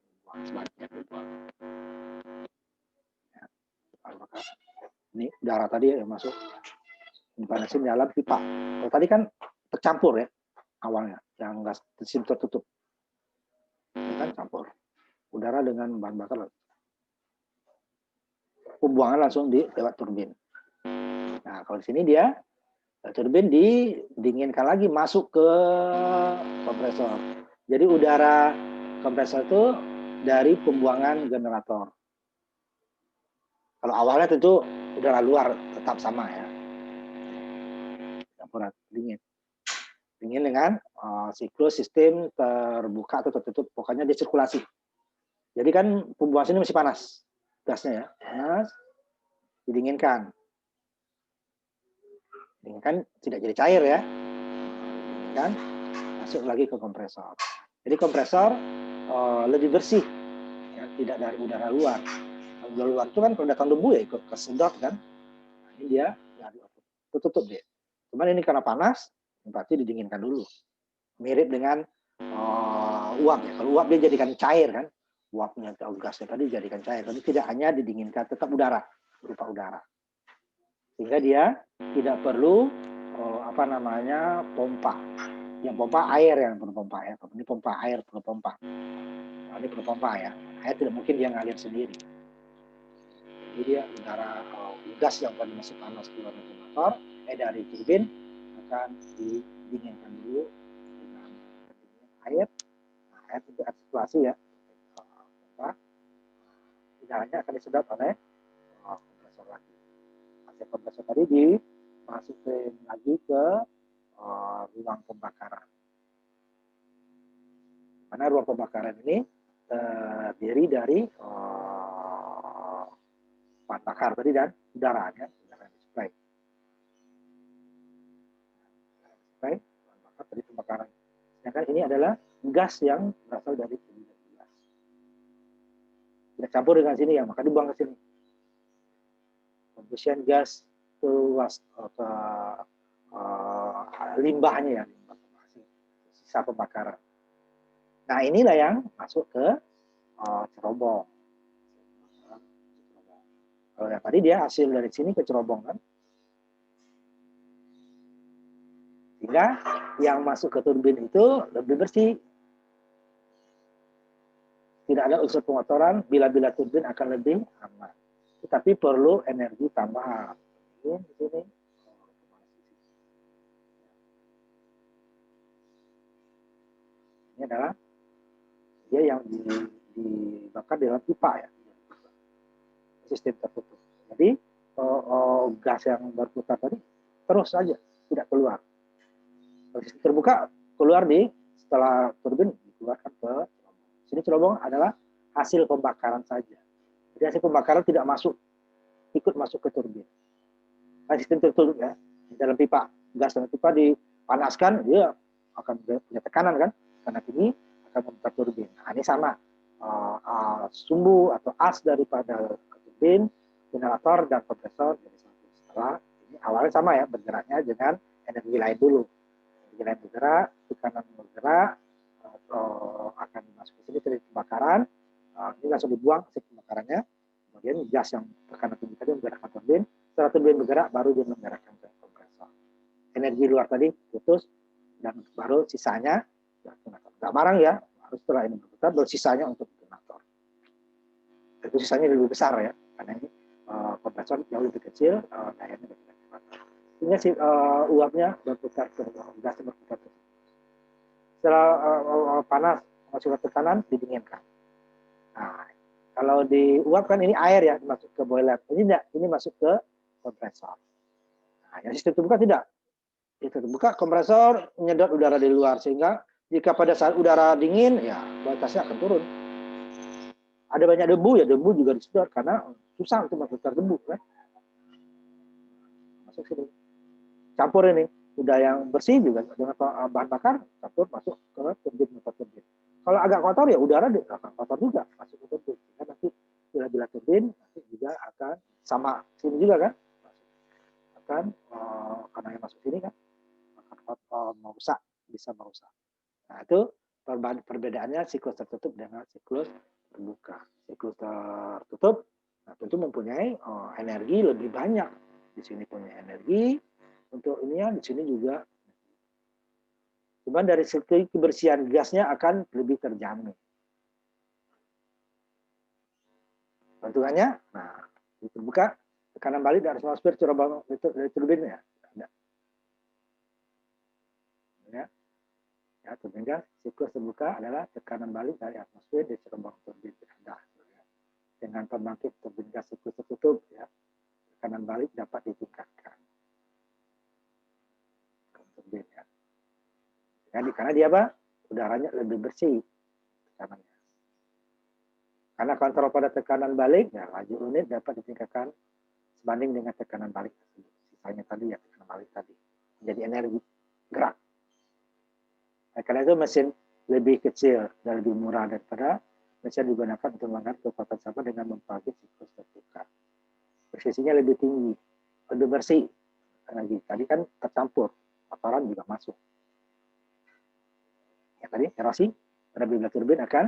Ini udara tadi yang masuk dipanasin dalam pipa. Kalau tadi kan tercampur ya awalnya, yang gas tertutup. Ini kan campur udara dengan bahan bakar. Pembuangan langsung lewat turbin. Nah, kalau di sini dia turbin didinginkan lagi masuk ke kompresor. Jadi udara kompresor itu dari pembuangan generator. Kalau awalnya tentu udara luar tetap sama ya, campuran dingin dengan siklus sistem terbuka atau tertutup, pokoknya dia sirkulasi. Jadi kan pembuangan sini masih panas gasnya ya, panas, didinginkan tidak jadi cair ya, didinginkan masuk lagi ke kompresor. Jadi kompresor lebih bersih ya, tidak dari udara luar. Udara luar itu kan kalau datang debu ya ikut kesedot kan. Nah, ini dia tutup dia. Cuman ini karena panas, berarti didinginkan dulu. Mirip dengan uap ya. Kalau uap dia jadikan cair kan. Uapnya atau gasnya tadi jadikan cair. Tapi tidak hanya didinginkan, tetap udara, berupa udara. Sehingga dia tidak perlu pompa. Yang pompa air yang perlu pompa ya. Ini pompa air perlu pompa. Nah, ini perlu pompa ya. Air tidak mungkin dia ngalir sendiri. Jadi dia udara gas yang tadi masih panas keluar dari motor, dari turbin akan didinginkan dulu dengan air. Nah, air itu sirkulasi ya. Udaranya akan disedot oleh kompresor lagi. Hasil kompresor tadi dimasukin lagi ke ruang pembakaran. Karena ruang pembakaran ini terdiri dari bahan bakar tadi dan udaranya, udara disuplai. Bahan bakar tadi pembakaran. Sedangkan ini adalah gas yang berasal dari turbin gas. Tidak campur dengan sini ya, maka dibuang ke sini. Combustion gas ke limbahnya ya, limbah sisa pembakaran. Nah inilah yang masuk ke cerobong. Kalau yang tadi dia hasil dari sini ke cerobong kan. Sehingga yang masuk ke turbin itu lebih bersih. tidak ada unsur pengotoran, bila-bila turbin akan lebih aman. Tetapi perlu energi tambahan. Ini di sini. Ini adalah dia yang dibakar di dalam pipa ya. Sistem tertutup. Jadi gas yang berputar tadi terus saja tidak keluar. Kalau sistem terbuka keluar setelah turbin dikeluarkan ke cerobong. Sini cerobong adalah hasil pembakaran saja. Jadi hasil pembakaran tidak ikut masuk ke turbin. Nah, sistem tertutup ya, di dalam pipa gas dalam pipa dipanaskan, dia akan punya tekanan kan, tekanan tinggi akan memutar turbin. Nah, ini sama sumbu atau as daripada turbin, generator dan kompresor jadi satu. Setelah ini awalnya sama ya, bergeraknya dengan energi lain dulu. Energi lain bergerak, tekanan bergerak, akan masuk ke sini terjadi pembakaran. Ini langsung dibuang hasil pembakarannya. Kemudian gas yang tekanan tinggi tadi menggerakkan turbin. Setelah turbin bergerak, baru dia menggerakkan ke kompresor. Energi luar tadi putus dan baru sisanya ya, nggak barang ya, harus setelah ini berputar, baru sisanya untuk generator. Itu sisanya lebih besar ya, karena ini kompresor jauh lebih kecil, dayanya lebih cepat. Sehingga si uapnya berputar terus, gasnya berputar terus. Setelah panas, masuk ke tekanan, didinginkan. Nah, kalau diuap kan ini air ya, masuk ke boiler. Ini tidak, ini masuk ke kompresor. Nah, yang sistem terbuka tidak. Itu terbuka, kompresor menyedot udara di luar, sehingga jika pada saat udara dingin, ya kualitasnya akan turun. Ada banyak debu, ya debu juga disedot, karena susah untuk memutar debu. Kan? Masuk sini. Campur ini, udah yang bersih juga, dengan bahan bakar, campur masuk ke turbin motor turbin. Kalau agak kotor, ya udara akan kotor juga, masuk ke turbin. Sehingga nanti bila turbin, nanti juga akan sama sini juga kan, akan karena yang masuk sini kan, merusak, bisa merusak. Nah, itu perbedaannya siklus tertutup dengan siklus terbuka. Siklus tertutup nah, tentu mempunyai energi lebih banyak. Di sini punya energi untuk ininya, di sini juga. Cuman dari segi kebersihan gasnya akan lebih terjamin. Bentukannya, nah, terbuka, tekanan balik dari atmosfer cerobong itu dari turbinnya. Ya. Ya, turbin gas siklus terbuka adalah tekanan balik dari atmosfer di cerobong turbin rendah. Ya. Dengan pembangkit turbin gas siklus tertutup, ya, tekanan balik dapat ditingkatkan. Turbin, ya. Jadi, karena dia apa? Udaranya lebih bersih tekanannya. Karena kontrol pada tekanan balik, ya, laju unit dapat ditingkatkan sebanding dengan tekanan balik tersebut. Sisanya tadi ya tekanan balik tadi. Jadi energi gerak. Nah, karena itu mesin lebih kecil dan lebih murah daripada mesin digunakan untuk mengangkat kekuatan sama dengan membagi siklus terbuka. Presisinya lebih tinggi, lebih bersih. Energi tadi kan tercampur, kotoran juga masuk. Ya tadi erosi pada bila turbin akan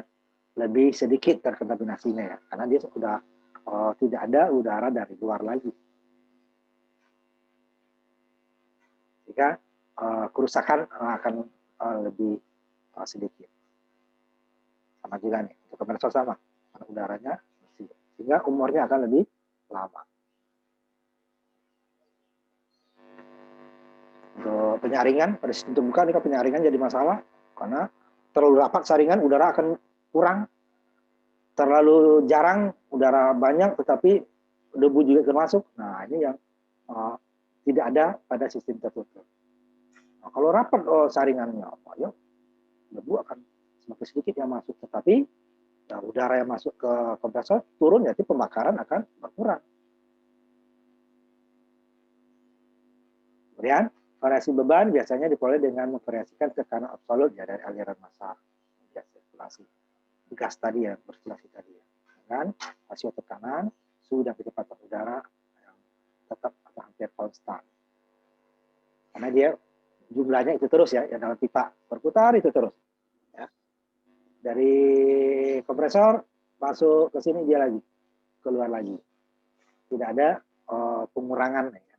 lebih sedikit terkontaminasinya ya, karena dia sudah tidak ada udara dari luar lagi. Jika kerusakan akan lebih sedikit. Sama juga nih, untuk kompresor sama, karena udaranya bersih, sehingga umurnya akan lebih lama. Untuk penyaringan, pada sistem terbuka ini penyaringan jadi masalah, karena terlalu rapat saringan, udara akan kurang. Terlalu jarang, udara banyak, tetapi debu juga termasuk. Nah, ini yang tidak ada pada sistem tertutup. Nah, kalau rapat saringannya, ya, debu akan semakin sedikit yang masuk. Tetapi nah, udara yang masuk ke kompresor turun, jadi pembakaran akan berkurang. Kemudian, variasi beban biasanya diperoleh dengan memvariasikan tekanan absolut ya, dari aliran massa ya, sirkulasi gas tadi ya, bersirkulasi tadi ya, dengan rasio tekanan, suhu dan kecepatan udara yang tetap atau hampir konstan. Karena dia jumlahnya itu terus ya, yang dalam pipa berputar itu terus. Ya. Dari kompresor masuk ke sini dia lagi, keluar lagi. Tidak ada pengurangan. Ya.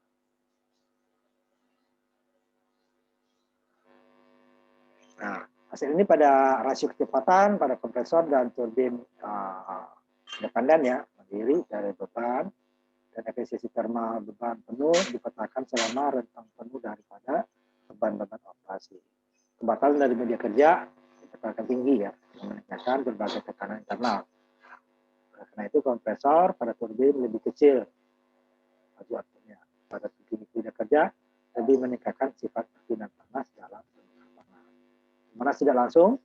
Nah, Hasil ini pada rasio kecepatan pada kompresor dan turbin independen ya, mandiri dari beban, dan efisiensi termal beban penuh dipetakan selama rentang penuh daripada beban-beban operasi. Kebatalan dari media kerja ditekankan tinggi ya, meningkatkan berbagai tekanan internal. Karena itu kompresor pada turbin lebih kecil laju outputnya. Pada media kerja lebih meningkatkan sifat perpindahan panas dalam panas. Panas tidak langsung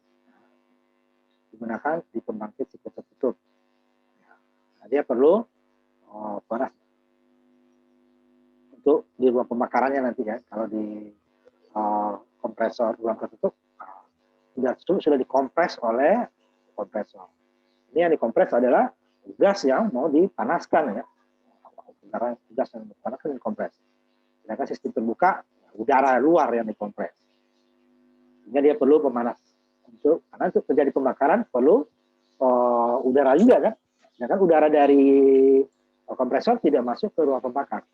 digunakan di pembangkit siklus tertutup. Nah, dia perlu panas untuk di ruang pembakarannya nanti ya. Kalau di kompresor ruang tertutup sudah dikompres oleh kompresor. Ini yang dikompres adalah gas yang mau dipanaskan ya. Karena gas yang dipanaskan dikompres. Sedangkan sistem terbuka udara luar yang dikompres. Sehingga dia perlu pemanas karena untuk terjadi pembakaran perlu udara juga kan. Sedangkan udara dari kompresor tidak masuk ke ruang pembakar.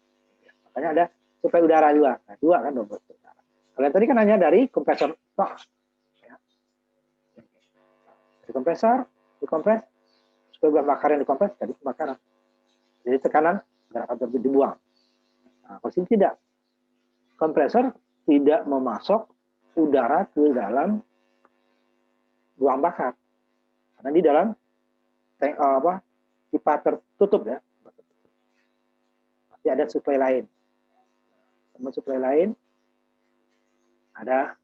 Makanya ada suplai udara juga. Nah, dua kan double udara. Kalau tadi kan hanya dari kompresor tok. Ya. Dari kompresor, dikompres, suplai bakar yang dikompres, jadi pembakaran. Jadi tekanan gerakan tersebut dibuang. Nah, kalau sini tidak. Kompresor tidak memasok udara ke dalam ruang bakar. Karena di dalam pipa tertutup ya. Nanti ada suplai lain. Sama suplai lain ada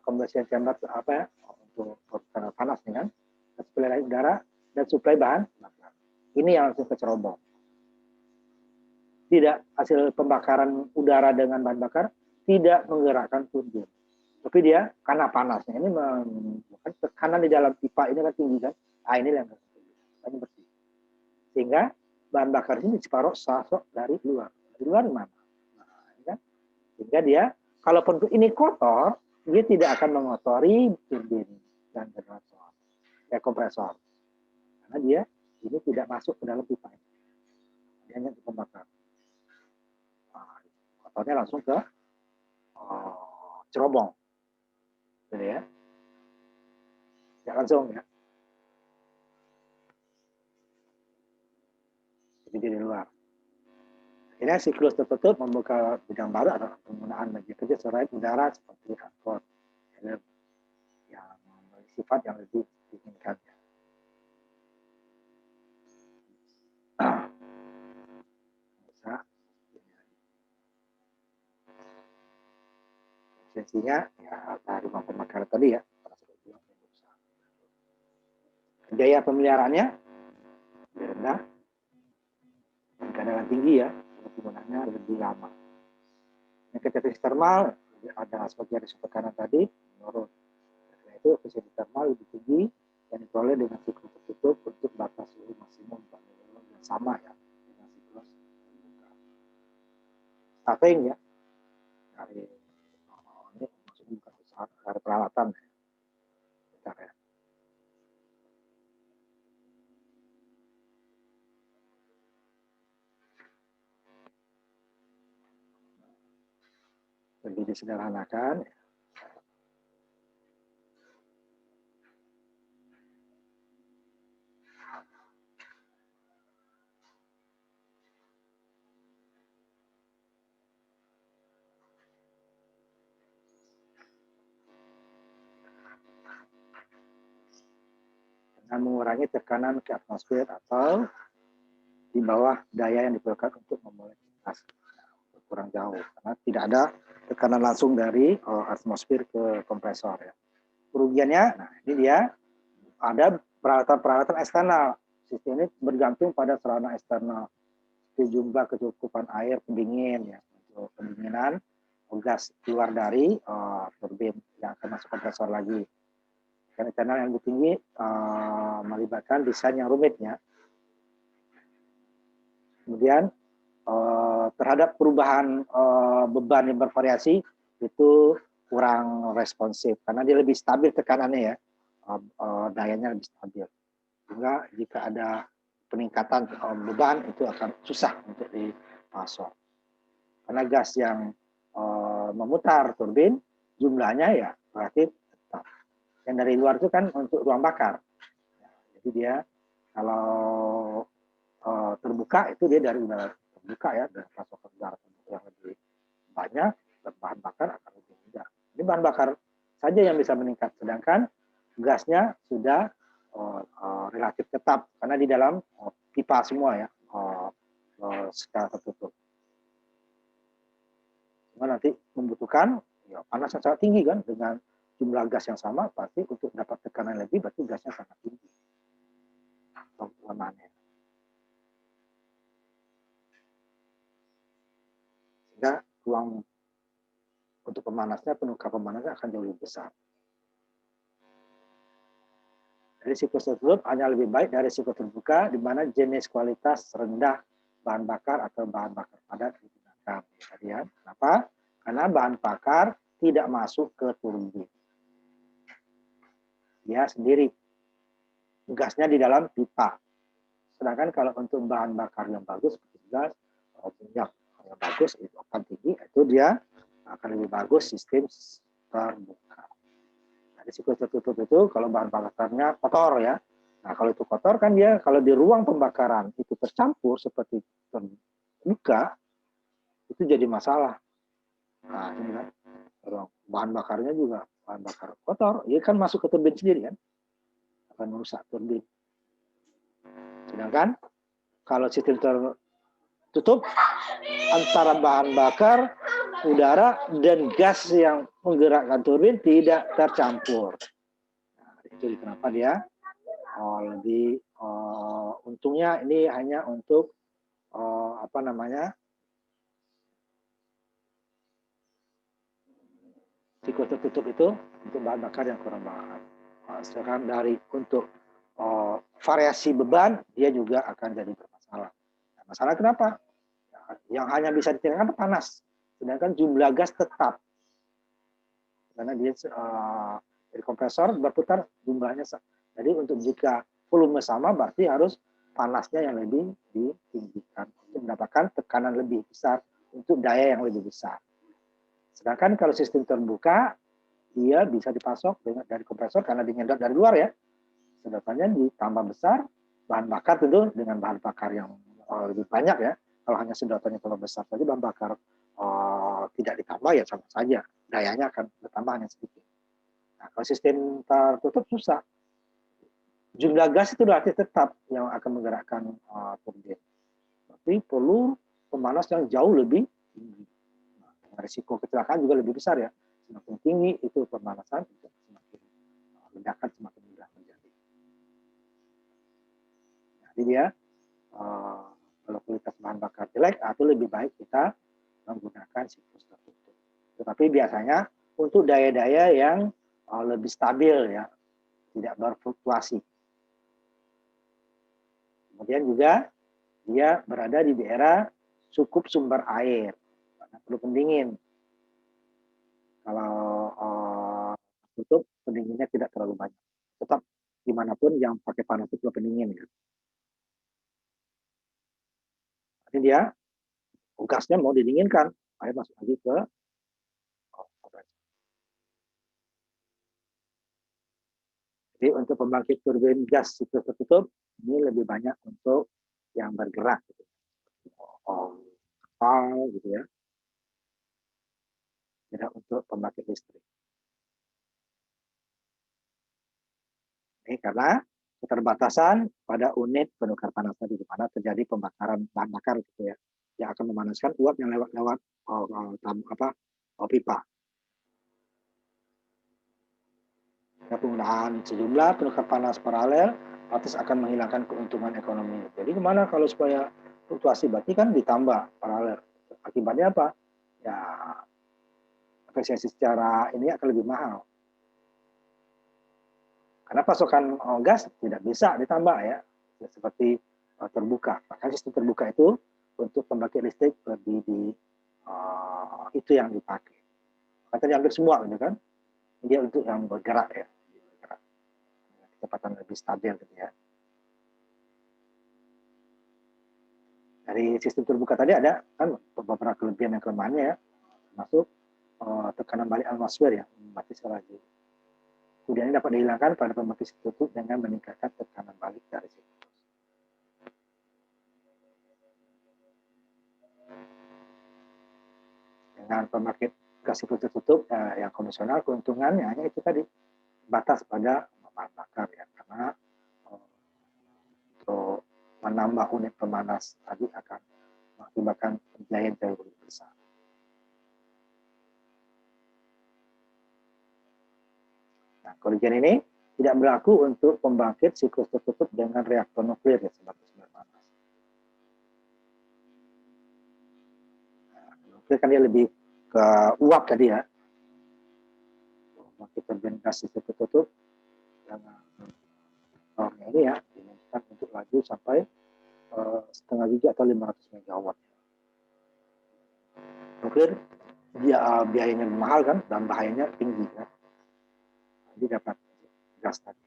combustion chamber untuk panas kan. Suplai lain udara dan suplai bahan bakar. Ini yang langsung ke cerobong. Tidak hasil pembakaran udara dengan bahan bakar tidak menggerakkan turbin. Tapi dia karena panasnya ini tekanan di dalam pipa ini kan tinggi kan. Nah, ini yang bersih. Sehingga bahan bakar ini separuh sasok dari luar. Dari luar mana? Nah, ini kan. Sehingga dia kalaupun ini kotor, dia tidak akan mengotori turbin dan generator, kompresor. Karena dia ini tidak masuk ke dalam pipa. Dia hanya pembakar. Kotornya langsung ke cerobong, gitu ya. Tidak langsung ya. Jadi di luar. Akhirnya siklus tertutup membuka bidang baru adalah penggunaan media kerja serai udara seperti angkot, helm yang memiliki sifat yang lebih diinginkan. Efisiensinya ya dari pembakaran tadi ya. Biaya pemeliharaannya lebih rendah, kadang tinggi ya, penggunaannya lebih lama. Yang efisiensi termal ada sebagian risiko tekanan tadi menurun. Karena itu efisiensi termal lebih tinggi dan diperoleh dengan siklus tertutup untuk batas suhu maksimum yang sama ya dengan siklus terbuka. Staffing ya dari ini maksudnya bukan usaha dari peralatan ya. Bentar ya. Lebih disederhanakan. Dengan mengurangi tekanan ke atmosfer atau di bawah daya yang diperlukan untuk memulai aktivitas kurang jauh karena tidak ada tekanan langsung dari atmosfer ke kompresor ya. Kerugiannya, nah ini dia ada peralatan-peralatan eksternal. Sistem ini bergantung pada sarana eksternal, jumlah kecukupan air pendingin ya untuk pendinginan gas keluar dari turbin yang akan masuk kompresor lagi. Dan eksternal yang lebih tinggi melibatkan desain yang rumit ya. Kemudian terhadap perubahan beban yang bervariasi itu kurang responsif karena dia lebih stabil tekanannya ya, dayanya lebih stabil. Sehingga jika ada peningkatan beban itu akan susah untuk dipasok. Karena gas yang memutar turbin jumlahnya ya relatif tetap. Yang dari luar itu kan untuk ruang bakar. Jadi dia kalau terbuka itu dia dari udara terbuka ya, dan pasokan udara yang lebih banyak, dan bahan bakar akan lebih mudah. Ini bahan bakar saja yang bisa meningkat, sedangkan gasnya sudah relatif tetap karena di dalam pipa semua ya, secara tertutup. Cuma nanti membutuhkan ya, panas yang sangat tinggi kan, dengan jumlah gas yang sama pasti untuk dapat tekanan lebih berarti gasnya sangat tinggi. Kelemahannya. Sehingga ruang untuk pemanasnya, penukar pemanasnya akan jauh lebih besar. Dari siklus tertutup hanya lebih baik dari siklus terbuka, di mana jenis kualitas rendah bahan bakar atau bahan bakar padat digunakan. Kenapa? Karena bahan bakar tidak masuk ke turbin. Dia sendiri. Gasnya di dalam pipa. Sedangkan kalau untuk bahan bakar yang bagus, seperti gas, minyak yang bagus, itu akan tinggi, itu dia akan lebih bagus sistem terbuka. Di siklus tertutup itu kalau bahan bakarnya kotor ya. Nah kalau itu kotor kan dia kalau di ruang pembakaran itu tercampur seperti terbuka, itu jadi masalah. Nah ini kan bahan bakarnya juga bahan bakar kotor, dia kan masuk ke turbin sendiri kan, akan merusak turbin. Sedangkan kalau sistem tertutup antara bahan bakar, udara dan gas yang menggerakkan turbin tidak tercampur. Nah, itu kenapa dia lebih untungnya ini hanya untuk apa namanya, siklus tertutup itu untuk bahan bakar yang kurang mahal. Sekarang dari untuk variasi beban dia juga akan jadi bermasalah. Nah, masalah kenapa? Yang hanya bisa ditingkatkan panas, sedangkan jumlah gas tetap karena dia dari kompresor berputar jumlahnya. Jadi untuk jika volume sama berarti harus panasnya yang lebih ditinggikan untuk mendapatkan tekanan lebih besar untuk daya yang lebih besar. Sedangkan kalau sistem terbuka dia bisa dipasok dari kompresor karena dinyedot dari luar ya. Sedotannya ditambah besar, bahan bakar tentu dengan bahan bakar yang lebih banyak ya. Kalau hanya sedotannya terlalu besar saja bahan bakar tidak ditambah ya sama saja, dayanya akan bertambah hanya sedikit. Nah, kalau sistem tertutup susah. Jumlah gas itu berarti tetap yang akan menggerakkan turbin. Tapi perlu pemanas yang jauh lebih tinggi. Nah, risiko kecelakaan juga lebih besar ya. Semakin tinggi itu pemanasan, semakin ledakan semakin mudah terjadi. Jadi dia kalau kualitas bahan bakar jelek, itu lebih baik kita menggunakan siklus tertutup. Tetapi biasanya untuk daya-daya yang lebih stabil ya, tidak berfluktuasi. Kemudian juga dia berada di daerah cukup sumber air, karena perlu pendingin. Kalau tutup pendinginnya tidak terlalu banyak. Tetap dimanapun yang pakai panas itu perlu pendingin ya. Ini dia gasnya mau didinginkan, air masuk lagi ke Jadi untuk pembangkit turbin gas siklus tertutup ini lebih banyak untuk yang bergerak, gitu. Kapal gitu ya, tidak untuk pembangkit listrik. Ini karena keterbatasan pada unit penukar panas tadi, di mana terjadi pembakaran bahan bakar gitu ya, yang akan memanaskan uap yang lewat pipa. Penggunaan sejumlah penukar panas paralel otomatis akan menghilangkan keuntungan ekonomi. Jadi gimana kalau supaya fluktuasi berarti kan ditambah paralel. Akibatnya apa? Ya efisiensi secara ini akan lebih mahal. Karena pasokan gas tidak bisa ditambah ya, seperti terbuka. Maka sistem terbuka itu untuk pembangkit listrik lebih itu yang dipakai. Kata diambil semua gitu kan, dia untuk yang bergerak ya, kecepatan lebih stabil gitu ya. Dari sistem terbuka tadi ada kan beberapa kelebihan dan kelemahannya ya, termasuk tekanan balik atmosfer ya, mati sekali lagi. Kemudian ini dapat dihilangkan pada pembangkit tertutup dengan meningkatkan tekanan balik dari siklus. Dengan pembangkit gas siklus tertutup yang konvensional, keuntungannya hanya itu tadi, batas pada bahan bakar ya, karena untuk menambah unit pemanas tadi akan mengakibatkan biaya yang jauh lebih besar. Nah, kondisi ini tidak berlaku untuk pembangkit siklus tertutup dengan reaktor nuklir ya, sebagai sumber panas. Nah, nuklir kan dia lebih ke uap tadi ya. Pembangkit turbin gas siklus tertutup dengan powernya ini ya, diminta untuk laju sampai setengah giga atau 500 megawatt. Nuklir biayanya mahal kan, dan bahayanya tinggi kan. Jadi dapat gas tadi.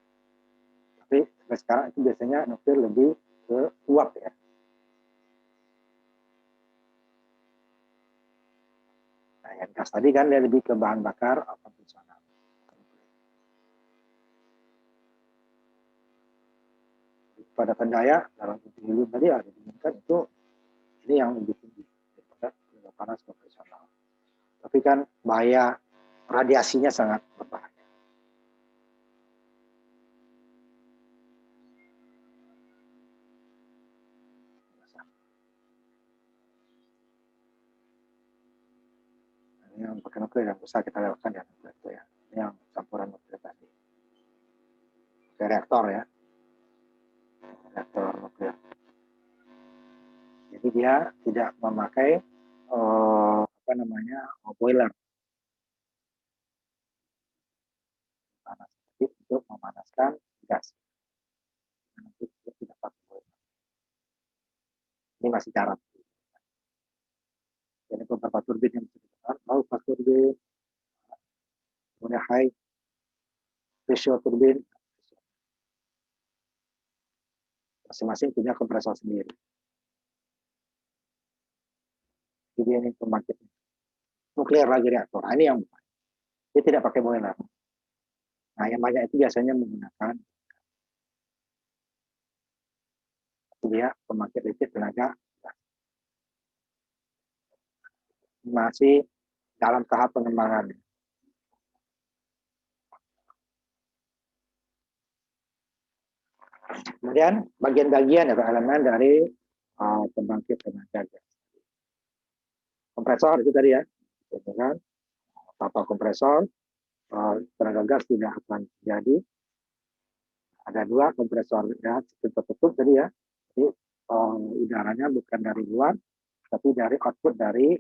Tapi sekarang itu biasanya nuklir lebih ke uap ya. Nah, yang gas tadi kan dia lebih ke bahan bakar konvensional. Pada daya dalam pemilu tadi ada diinginkan itu ini yang lebih tinggi daripada panas konvensional. Tapi kan bahaya radiasinya sangat berbahaya. Yang pakai nuklir yang besar kita lewatkan ya, itu ya. Ini yang campuran nuklir tadi. Pakai reaktor ya, reaktor nuklir. Jadi dia tidak memakai apa namanya boiler panas, untuk memanaskan gas. Nanti dia tidak pakai boiler. Ini masih syarat. Jadi beberapa turbin yang disebutkan, low fast turbin, kemudian high pressure turbin, masing-masing punya kompresor sendiri. Jadi ini pembangkit nuklir lagi reaktor. Nah, ini yang dia tidak pakai boiler. Nah, yang banyak itu biasanya menggunakan dia pembangkit listrik tenaga masih dalam tahap pengembangan. Kemudian bagian-bagian atau elemen dari pembangkit tenaga gas. Kompresor itu tadi ya, kan? Tanpa kompresor tenaga gas tidak akan terjadi. Ada dua kompresor gas tertutup tadi ya, jadi udaranya bukan dari luar, tapi dari output dari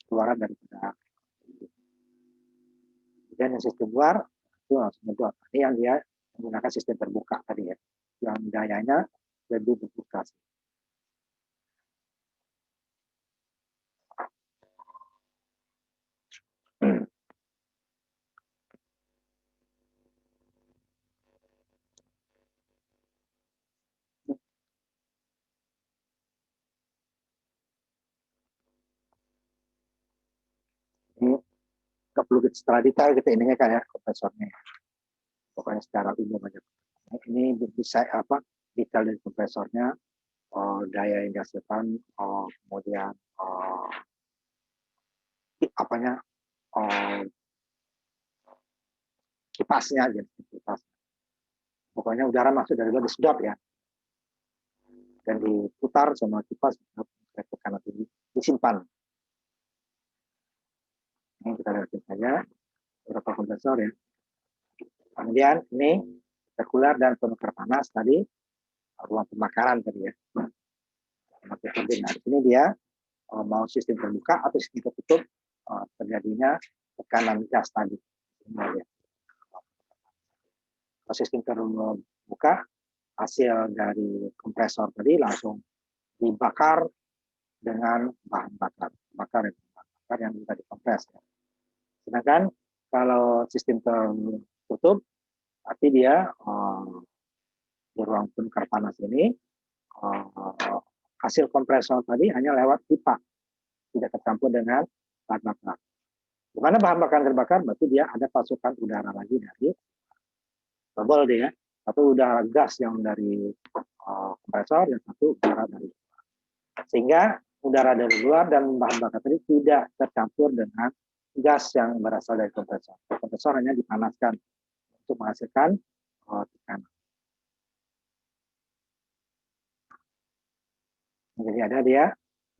keluaran daripada. Dan yang sistem luar itu langsung nyedot. Ini yang dia menggunakan sistem terbuka tadi ya, yang dayanya lebih terbuka. Ini nggak perlu secara detail kita ininya kan ya kompresornya. Pokoknya secara umum aja. Ini bisa apa detail dari kompresornya, daya yang dihasilkan, kemudian apanya kipasnya, jadi kipas. Pokoknya udara masuk dari luar disedot ya, dan diputar sama kipas tekanan tinggi disimpan. Ini kita lihat saja beberapa kompresor ya. Kemudian ini sirkular dan penukar panas tadi, ruang pembakaran tadi ya. Nah, di sini dia mau sistem terbuka atau sistem tertutup, terjadinya tekanan gas tadi. Kalau sistem terbuka, hasil dari kompresor tadi langsung dibakar dengan bahan bakar yang bisa dikompres. Sedangkan kalau sistem tertutup, berarti dia di ruang penukar panas ini hasil kompresor tadi hanya lewat pipa, tidak tercampur dengan bahan bakar. Di mana bahan bakar terbakar, berarti dia ada pasokan udara lagi dari bubble dia, satu udara gas yang dari kompresor, dan satu udara dari luar. Sehingga udara dari luar dan bahan bakar tadi tidak tercampur dengan gas yang berasal dari kompresor. Kompresor hanya dipanaskan untuk menghasilkan tekanan.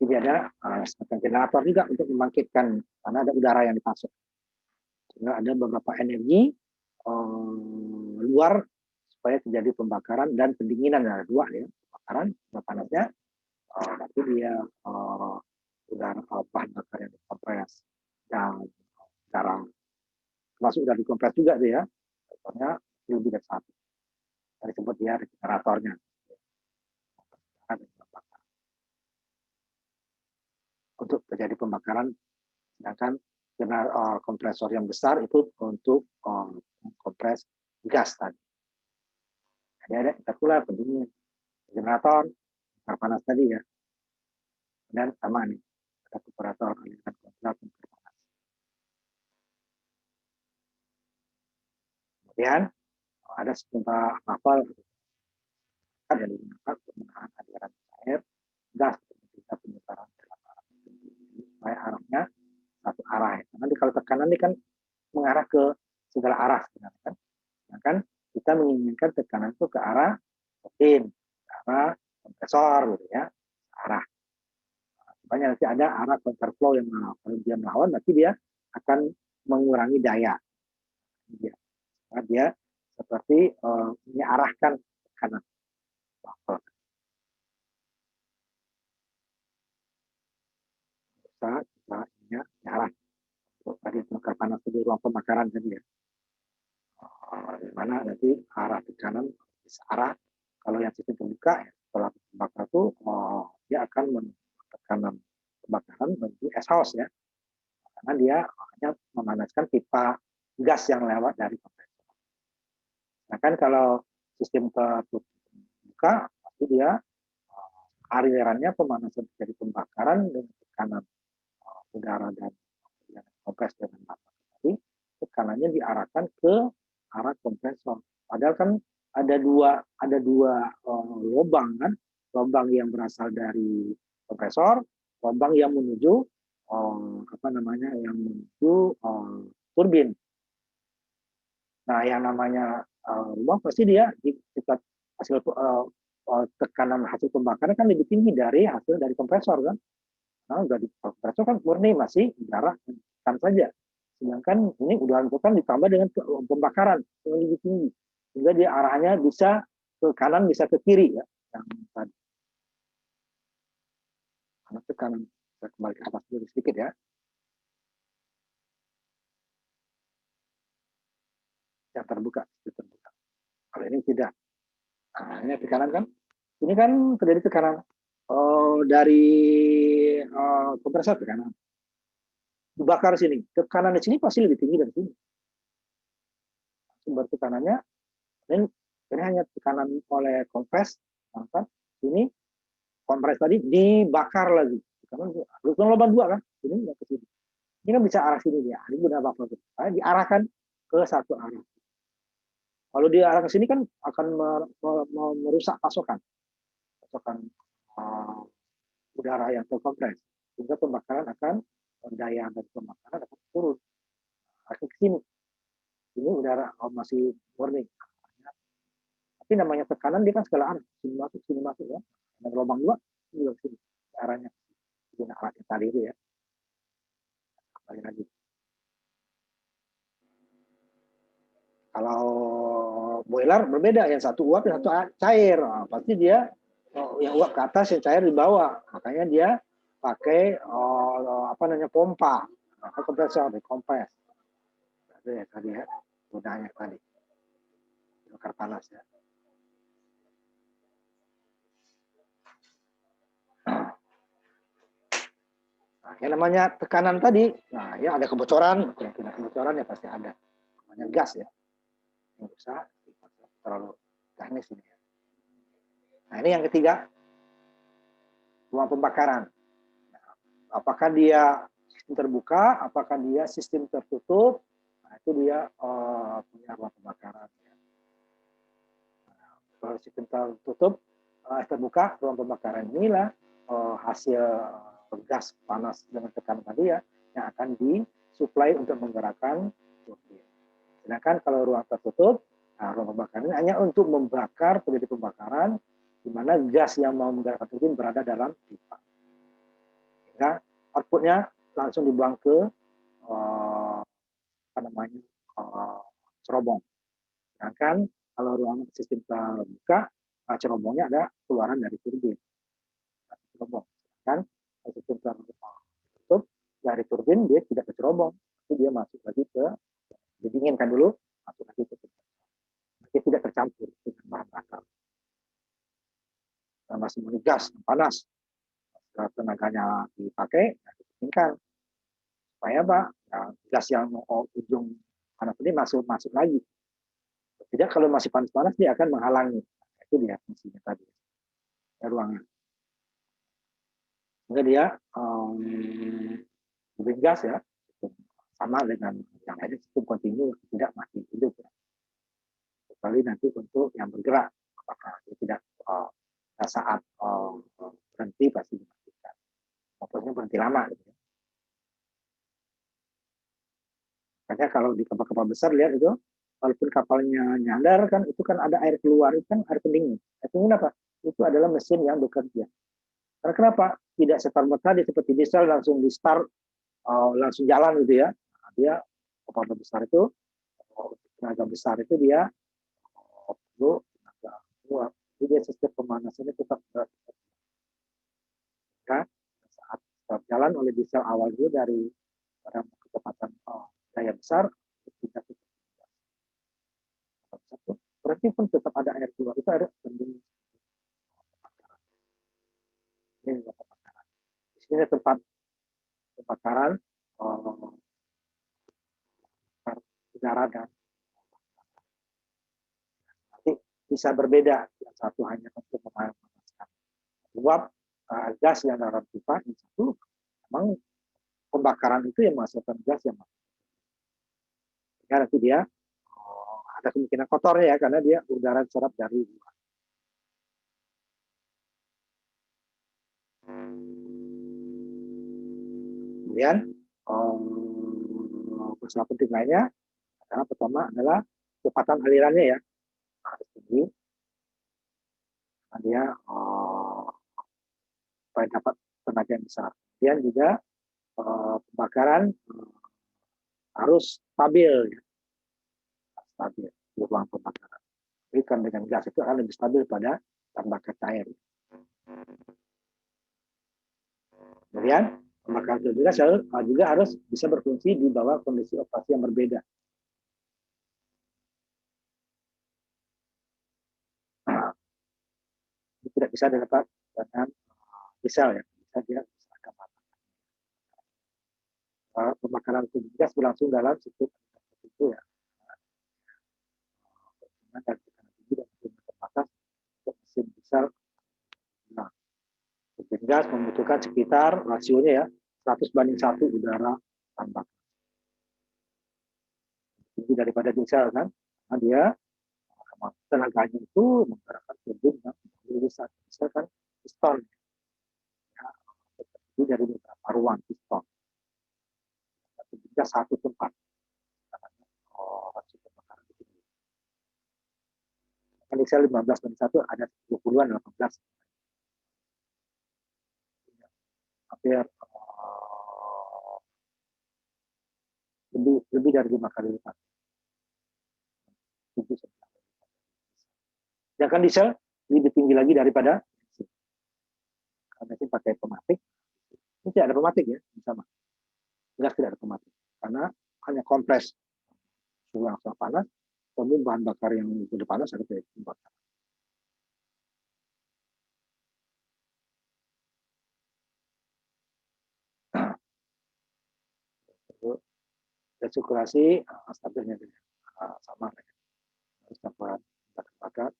Jadi ada semacam generator juga untuk membangkitkan karena ada udara yang dipasok. Sehingga ada beberapa energi luar supaya terjadi pembakaran dan pendinginan, ada dua ya, pembakaran dan panasnya. Nanti dia udara bahan bakar yang dikompres dan udara termasuk udah dikompres juga tuh ya, contohnya lebih dari satu. Tadi sebut dia generatornya. Untuk terjadi pembakaran, sedangkan kompresor yang besar itu untuk kompres gas tadi. Jadi ada intercooler, pendingin, generator, panas tadi ya. Dan sama nih, ada komparator aliran kontrol panas. Kemudian ada sejumlah kapal yang digunakan untuk menahan aliran air, gas, dan penyebaran dalam arah. Supaya arahnya satu arah. Nanti kalau tekanan ini kan mengarah ke segala arah sebenarnya kan. Sedangkan kita menginginkan tekanan itu ke arah mesin, ke arah kompresor gitu ya, arah. Supaya nanti ada arah counterflow yang kalau dia melawan, nanti dia akan mengurangi daya. Dia seperti mengarahkan tekanan. Kita arah tadi bakar panas di ruang pembakaran tadi ya. Di mana nanti arah tekanan arah kalau yang sistem terbuka ya, setelah pembakar itu dia akan tekanan pembakaran menuju exhaust ya, karena dia hanya memanaskan pipa gas yang lewat dari kompresor. Nah kan kalau sistem terbuka pasti dia alirannya pemanasan dari pembakaran dengan tekanan udara dan kompres dengan bahan tadi, tekanannya diarahkan ke arah kompresor. Padahal kan ada dua lubang kan, lubang yang berasal dari kompresor, lubang yang menuju yang menuju turbin. Nah, yang namanya lubang pasti dia jika hasil tekanan hasil pembakaran kan lebih tinggi dari hasil dari kompresor kan. Nah, dari kompresor kan murni masih udara kan saja. Sedangkan ini udara itu kan ditambah dengan pembakaran yang lebih tinggi. Sehingga dia arahnya bisa ke kanan, bisa ke kiri ya. Yang tadi. Karena tekanan saya kembali ke atas dulu sedikit ya. Yang terbuka. Kalau ini tidak. Nah, ini tekanan kan. Ini kan terjadi tekanan dari kompresor tekanan. Dibakar sini. Tekanan di sini pasti lebih tinggi dari sini. Sumber tekanannya ini hanya tekanan oleh kompres, maka ini kompres tadi dibakar lagi. Bukan lubang dua kan? Ini ke sini. Ini kan bisa arah sini ya. Ini udah bakar. Diarahkan ke satu arah. Kalau dia arah ke sini kan akan merusak pasokan udara yang terkompres. Sehingga pembakaran akan daya dari pembakaran akan turun. Akan ke sini. Ini udara masih murni. Tapi namanya tekanan dia kan segala arah. Sini masuk ya. Dan lubang dua, ini juga sini. Arahnya. Ini alatnya tadi itu ya. Kembali lagi. Kalau boiler berbeda, yang satu uap, yang satu cair. Nah, pasti dia yang uap ke atas, yang cair di bawah. Makanya dia pakai pompa, kompresor, dikompres. Itu ya tadi ya, gunanya tadi. Bakar panas ya. Nah, yang namanya tekanan tadi, nah ya ada kebocoran, kebocoran ya pasti ada. Namanya gas ya. Yang bisa terlalu teknis ini. Nah ini yang ketiga, ruang pembakaran. Nah, apakah dia terbuka, apakah dia sistem tertutup, nah, itu dia punya ruang pembakaran. Kalau sistem tertutup, terbuka, ruang pembakaran inilah hasil gas panas dengan tekanan tadi ya, yang akan disuplai untuk menggerakkan turbin. Sedangkan kalau ruang tertutup, nah, ruang pembakaran ini hanya untuk membakar, terjadi pembakaran, di mana gas yang mau menggerakkan turbin berada dalam pipa. Sehingga outputnya langsung dibuang ke cerobong. Sedangkan kalau ruang sistem terbuka, cerobongnya ada keluaran dari turbin. Cerobong. Sedangkan sistem tertutup dari turbin dia tidak ke cerobong, tapi dia masuk lagi ke didinginkan dulu, masuk lagi ke turbin. Dia tidak tercampur dengan bahan bakar. Masih gas panas, tenaganya dipakai, didinginkan supaya apa? Gas yang ujung panas ini masuk lagi. Tidak, kalau masih panas-panas dia akan menghalangi. Itu dia fungsinya tadi. Ruangan. Sehingga dia gas ya, sama dengan yang lainnya, sistem kontinu, tidak mati hidup. Ya. Kecuali nanti untuk yang bergerak, apakah dia tidak saat berhenti pasti dimatikan. Maksudnya berhenti lama. Gitu. Makanya kalau di kapal-kapal besar lihat itu, walaupun kapalnya nyandar kan, itu kan ada air keluar, itu kan air pendingin. Air pendingin apa? Itu adalah mesin yang bekerja. Karena kenapa? Tidak serta-merta dia seperti diesel langsung di start, langsung jalan gitu ya. Nah, dia kapal besar itu, tenaga besar itu dia perlu tenaga kuat. Jadi dia sistem pemanasannya tetap ya, saat jalan oleh diesel awal itu dari kecepatan daya besar, tidak berarti pun tetap ada air keluar, itu air pendingin. Ini pembakaran. Di sini tempat pembakaran udara dan nanti bisa berbeda. Yang satu hanya untuk memanaskan uap gas yang dalam pipa, yang satu memang pembakaran itu yang menghasilkan gas yang masuk. Ya, nanti dia ada kemungkinan kotor ya, karena dia udara diserap dari luar. Kemudian masalah penting lainnya adalah pertama adalah kecepatan alirannya ya, harus tinggi. Karena dia supaya dapat tenaga yang besar. Kemudian juga pembakaran harus stabil, ya. Stabil di ruang pembakaran. Jadi kan dengan gas itu akan lebih stabil pada bahan bakar cair. Kemudian pembakaran gas juga harus bisa berfungsi di bawah kondisi operasi yang berbeda. Nah, tidak bisa didapat dengan diesel ya, bisa dia pembakaran gas berlangsung dalam siklus tertentu ya. Dan tekanan tinggi dan terbatas untuk mesin diesel. Nah, turbin gas membutuhkan sekitar rasionya ya 100:1 udara tambah tinggi daripada diesel kan, karena dia tenaganya itu menggerakkan turbin yang lebih besar. Misalkan piston ya, terdiri dari beberapa ruang piston. Turbin gas satu tempat. Kan diesel 15:1 ada 20-an 18. Hampir lebih dari 5 kali lipat. Sedangkan diesel lebih tinggi lagi daripada bensin. Karena bensin pakai pematik, ini tidak ada pematik ya, sama. Gas tidak ada pematik, karena hanya kompres suhu yang sangat panas, kemudian bahan bakar yang sudah panas ada pembakaran. Resirkulasi stabilnya sama harus dapat bakar.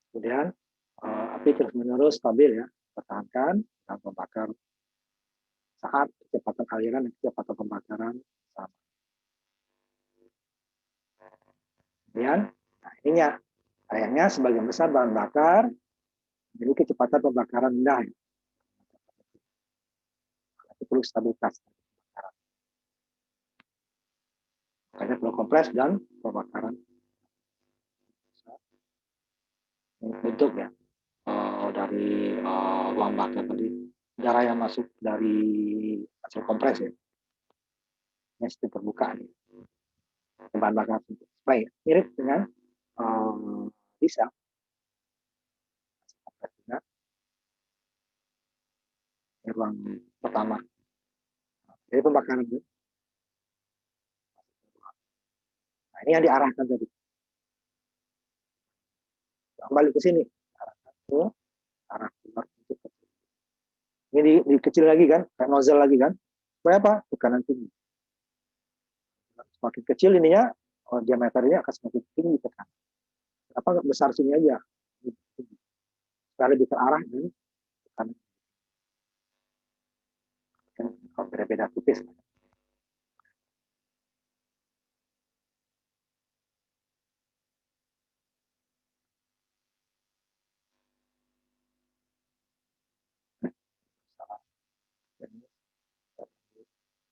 Kemudian api terus menerus stabil ya, pertahankan dan membakar saat kecepatan aliran dan kecepatan pembakaran sama. Kemudian, nah ininya, sayangnya sebagian besar bahan bakar memiliki kecepatan pembakaran rendah. Itu perlu stabilitas. Makanya perlu kompres dan pembakaran. Bentuk ya, dari uang bakar tadi, darah yang masuk dari hasil kompres ya, ini sistem terbuka nih, bahan bakar baik mirip dengan bisa ruang pertama. Jadi pembakaran itu. Nah, ini yang diarahkan tadi. Kembali ke sini, arahkan ke arah keluar untuk kecil. Ini dikecil lagi kan, kayak nozzle lagi kan. Supaya apa? Tekanan tinggi. Semakin kecil ininya, diameternya akan semakin tinggi tekan. Apa nggak besar sini aja? Supaya lebih terarah dan tekanan. Kalau beda-beda tipis.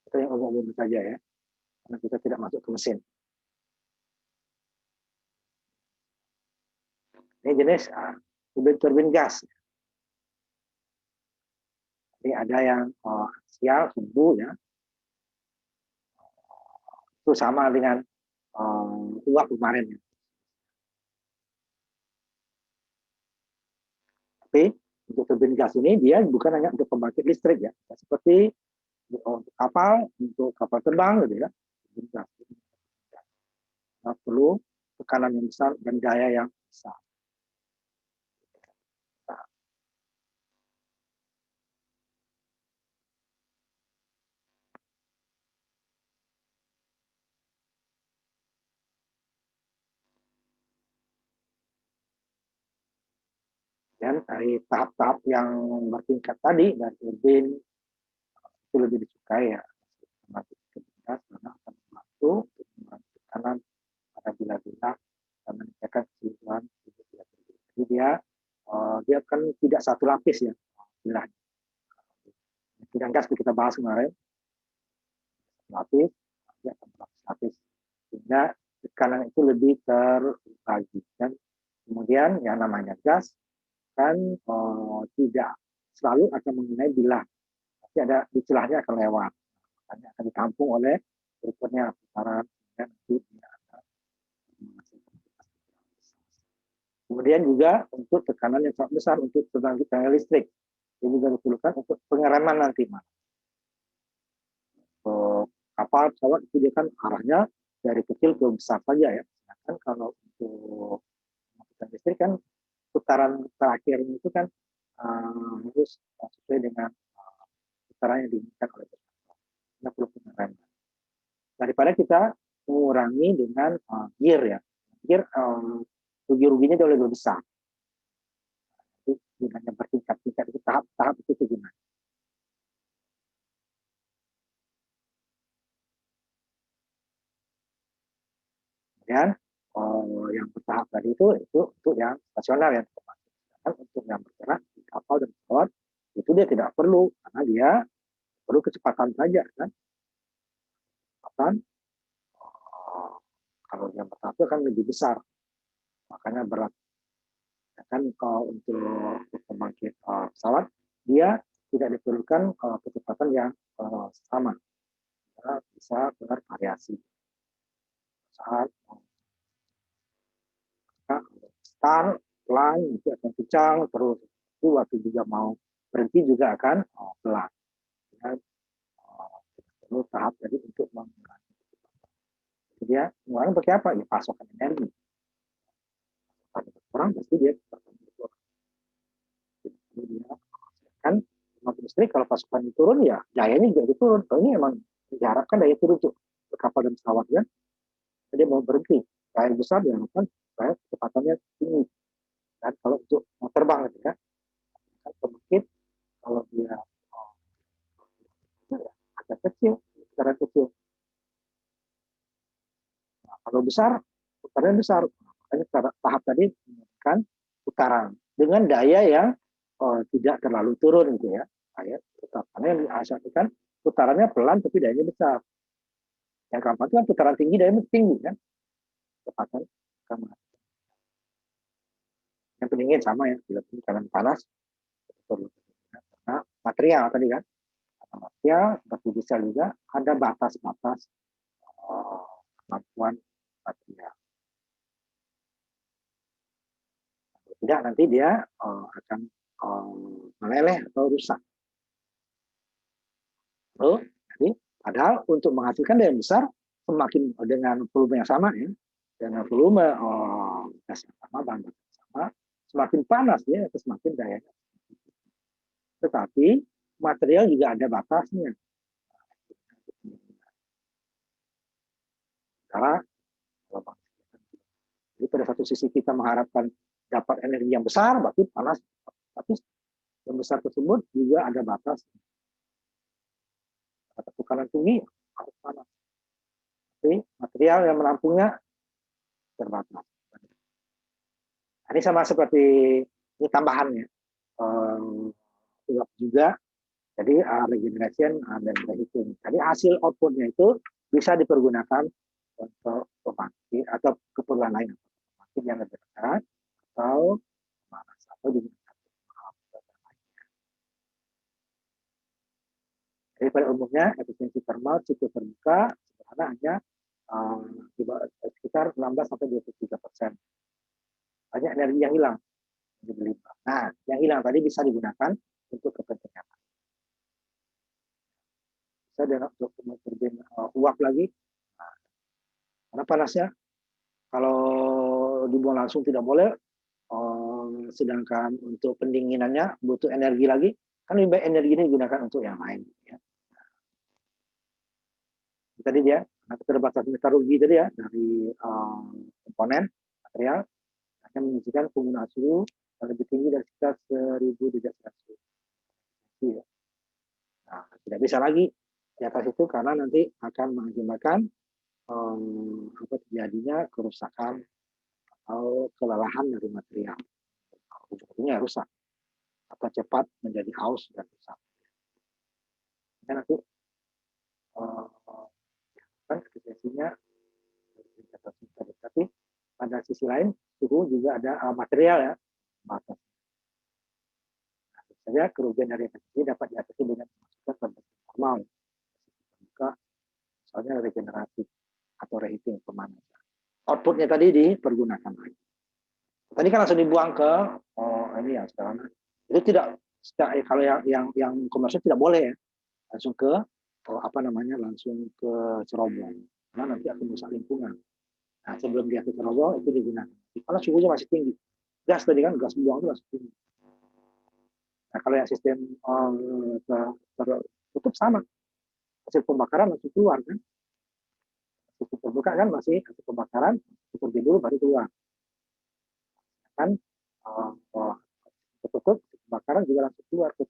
Kita yang umum saja ya, karena kita tidak masuk ke mesin. Ini jenis turbin gas. Jadi ada yang aksial, sumbu ya, itu sama dengan uap kemarin. Ya. Tapi untuk turbin gas ini dia bukan hanya untuk pembangkit listrik ya, seperti untuk kapal terbang gitu ya. Nah, perlu tekanan yang besar dan gaya yang besar. Dan dari tahap-tahap yang bertingkat tadi dari turbin itu lebih disukai ya karena akan membantu untuk membantu tekanan apabila kita meningkatkan keseluruhan. Jadi dia kan tidak satu lapis ya istilahnya. Bidang gas kita bahas kemarin lapis, dia akan lapis sehingga tekanan itu lebih terbagi dan kemudian yang namanya gas kan tidak selalu akan mengenai bilah, tapi ada di celahnya akan lewat, akan ditampung oleh berikutnya putaran dan nanti kemudian juga untuk tekanan yang sangat besar untuk pembangkit tenaga listrik ini juga diperlukan untuk pengereman nanti mas. Kapal pesawat itu dia kan arahnya dari kecil ke besar saja ya. Sedangkan kalau untuk pembangkit listrik kan putaran terakhir itu kan harus sesuai dengan putaran yang diinginkan oleh pesawat. Kita perlu pengereman. Daripada kita mengurangi dengan gear ya. Gear rugi-ruginya jauh lebih besar. Itu gunanya bertingkat-tingkat itu tahap-tahap itu gunanya. Kemudian yang bertahap tadi itu untuk yang stasioner yang untuk yang bergerak di kapal dan pesawat itu dia tidak perlu karena dia perlu kecepatan saja kan. Kecepatan kalau yang bertahap itu kan lebih besar makanya berat. Kan kalau untuk pembangkit pesawat dia tidak diperlukan kecepatan yang sama, bisa bervariasi saat start pelan itu akan kencang terus itu waktu juga mau berhenti juga akan pelan. Ya, perlu tahap jadi untuk mengurangi. Dia mengurangi pakai apa? Ya pasokan energi. Orang pasti dia kan listrik kalau pasukan turun ya dayanya juga turun. Kalau ini emang diharapkan daya turun untuk kapal dan pesawat kan, dia mau berhenti. Daya besar diharapkan supaya kecepatannya tinggi. Dan kalau untuk mau terbang gitu kan, pembangkit kalau dia agak kecil, putaran kecil. Nah, kalau besar, putaran besar. Makanya tahap tadi menunjukkan putaran dengan daya yang tidak terlalu turun gitu ya. Karena yang dihasilkan putarannya pelan tapi dayanya besar. Yang keempat kan putaran tinggi, dayanya tinggi kan. Kecepatan kamar. Yang pendingin sama ya, bila tekanan panas. Nah, material tadi kan. Material seperti bisa juga ada batas-batas kemampuan material. Tidak nanti dia akan meleleh atau rusak. Lalu, jadi, padahal untuk menghasilkan daya besar semakin dengan volume yang sama ya, dengan volume gas yang sama, bahan bakar yang sama, semakin panas ya, semakin dayanya. Tetapi material juga ada batasnya. Karena jadi pada satu sisi kita mengharapkan dapat energi yang besar, berarti panas. Tapi yang besar tersebut juga ada batas. Tekanan tinggi harus panas. Tapi material yang menampungnya terbatas. Ini sama seperti ini tambahannya. Juga jadi regeneration dan reheating. Jadi hasil outputnya itu bisa dipergunakan untuk pembangkit atau keperluan lain, pembangkit yang lebih besar atau panas atau digunakan. Jadi pada umumnya efisiensi termal siklus terbuka sederhana hanya sekitar 16-23%. Banyak energi yang hilang. Nah, yang hilang tadi bisa digunakan untuk kepentingan. Bisa dengan untuk turbin uap lagi. Nah, karena panasnya kalau dibuang langsung tidak boleh, sedangkan untuk pendinginannya butuh energi lagi, kan lebih baik energi ini digunakan untuk yang lain. Ya. Tadi dia keterbatasan metalurgi tadi ya dari komponen material akan menunjukkan penggunaan suhu lebih tinggi dari sekitar 1000 derajat Celcius. Ya. Nah, tidak bisa lagi di atas itu karena nanti akan mengakibatkan terjadinya kerusakan atau kelelahan dari material. Ujung-ujungnya rusak atau cepat menjadi haus dan rusak. Ya, nanti kan efisiensinya tapi pada sisi lain suhu juga ada material ya batas. Nah, saja kerugian dari efisiensi dapat diatasi dengan memasukkan kondisi normal, misalnya regenerasi atau reheating pemanasan. Outputnya tadi dipergunakan lagi. Tadi kan langsung dibuang ke ini yang sekarang. Itu tidak kalau yang komersial tidak boleh ya langsung ke langsung ke cerobong karena nanti akan merusak lingkungan. Nah, sebelum dia ke cerobong itu digunakan karena suhunya masih tinggi. Gas tadi kan gas buang itu masih tinggi. Nah, kalau yang sistem tertutup sama hasil pembakaran langsung keluar kan. Sistem terbuka kan masih hasil pembakaran seperti dulu baru keluar. Kan tertutup pembakaran juga langsung keluar ke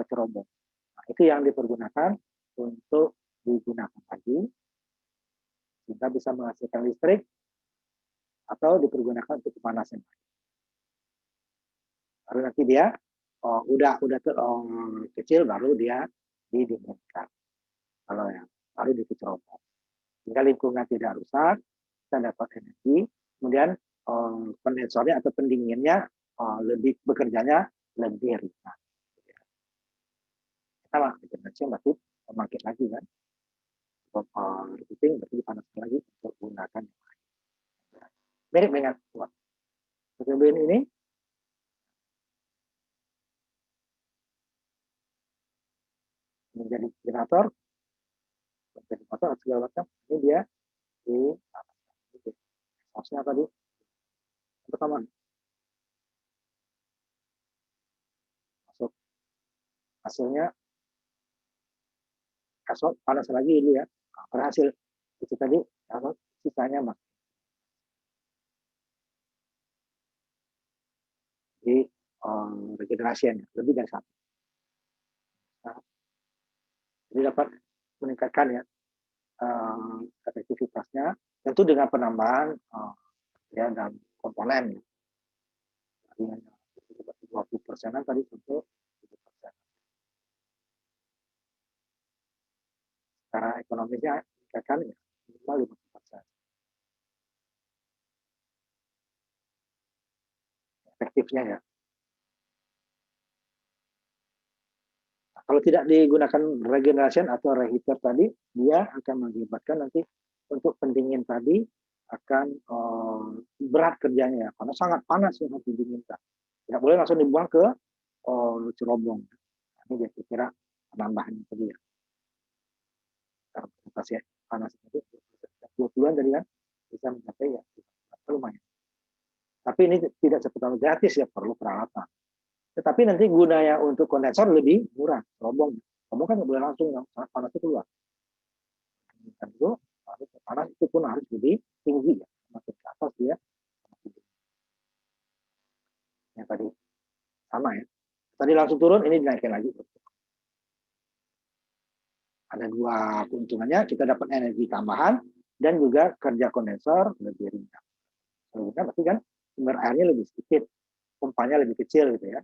cerobong. Nah, itu yang dipergunakan untuk digunakan lagi sehingga bisa menghasilkan listrik atau dipergunakan untuk pemanasan. Baru nanti dia udah kecil baru dia didinginkan. Kalau yang baru dicerobong. Sehingga lingkungan tidak rusak, kita dapat energi, kemudian kondensornya atau pendinginnya lebih bekerjanya lebih ringan. Sama, itu berarti pembangkit lagi kan. Repeating berarti dipanaskan lagi untuk gunakan yang lain. Mirip dengan uap. Turbin ini menjadi generator atau segala macam. Ini dia di harusnya tadi pertama masuk hasilnya kasut panas lagi ini ya berhasil itu tadi kasut sisanya mas di regenerasinya lebih dari satu. Jadi dapat meningkatkan ya efektivitasnya, tentu dengan penambahan ya dan komponen. Tadi hanya 20%-an tadi untuk 7%. Secara ekonomisnya meningkatkan ya minimal 50%. Efektifnya ya. Kalau tidak digunakan regeneration atau reheater tadi, dia akan mengakibatkan nanti untuk pendingin tadi akan berat kerjanya karena sangat panas yang harus didinginkan. Tidak boleh langsung dibuang ke cerobong. Ini dia kira penambahan tadi ya. Kapasitas panas itu 20-an tadi kan bisa mencapai ya lumayan. Tapi ini tidak sepenuhnya gratis ya, perlu peralatan. Tetapi nanti gunanya untuk kondensor lebih murah, cerobong. Cerobong kan nggak boleh langsung, sangat panas itu keluar. Dan itu panas itu pun harus lebih tinggi ya, makin ke atas dia. Yang tadi sama ya. Tadi langsung turun, ini dinaikkan lagi. Ada dua keuntungannya, kita dapat energi tambahan dan juga kerja kondensor lebih ringan. Lebih ringan berarti kan sumber airnya lebih sedikit, pompanya lebih kecil gitu ya.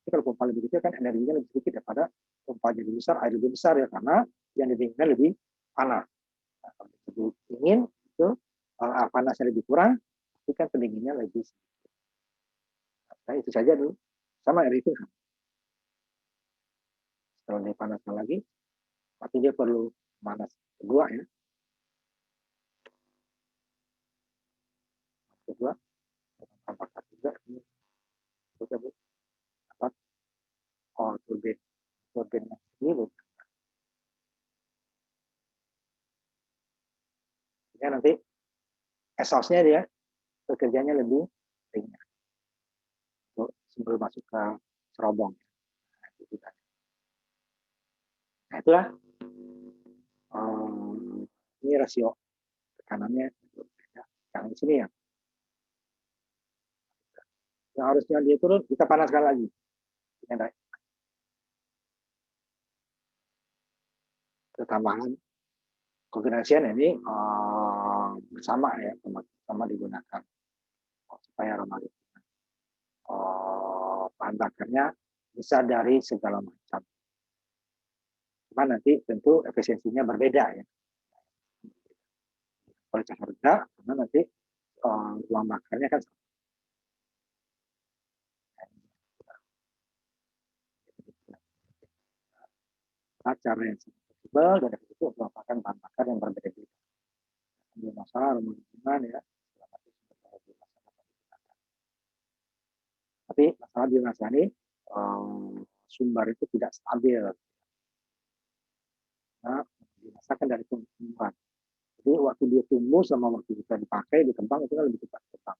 Tapi kalau pompa lebih kecil kan energinya lebih sedikit daripada pompa jadi besar, air lebih besar ya, karena yang didinginkan lebih panas. Nah, kalau lebih dingin itu panasnya lebih kurang, tapi kan pendinginnya lebih sedikit. Nah, itu saja dulu. Sama air itu. Kalau dipanaskan lagi, berarti dia perlu panas kedua ya. Kedua, apakah juga ini kita dapat turbin ini ya, nanti exhaust-nya dia bekerjanya lebih ringan sebelum masuk ke cerobong. Nah, itulah ini rasio tekanannya yang di sini ya. Yang harusnya dia turun, kita panaskan lagi. Tambahan kombinasian ini bersama ya, sama digunakan supaya ramah lingkungan. Bahan bakarnya bisa dari segala macam. Cuma nanti tentu efisiensinya berbeda ya. Kualitas harga karena nanti uang bakarnya kan cara yang fleksibel dan itu merupakan bahan bakar yang berbeda-beda. Masalah lingkungan ya. Tapi masalah biomasa ini sumber itu tidak stabil. Nah, dirasakan dari tumbuhan. Jadi waktu dia tumbuh sama waktu kita dipakai, dikembang itu kan lebih cepat berkembang.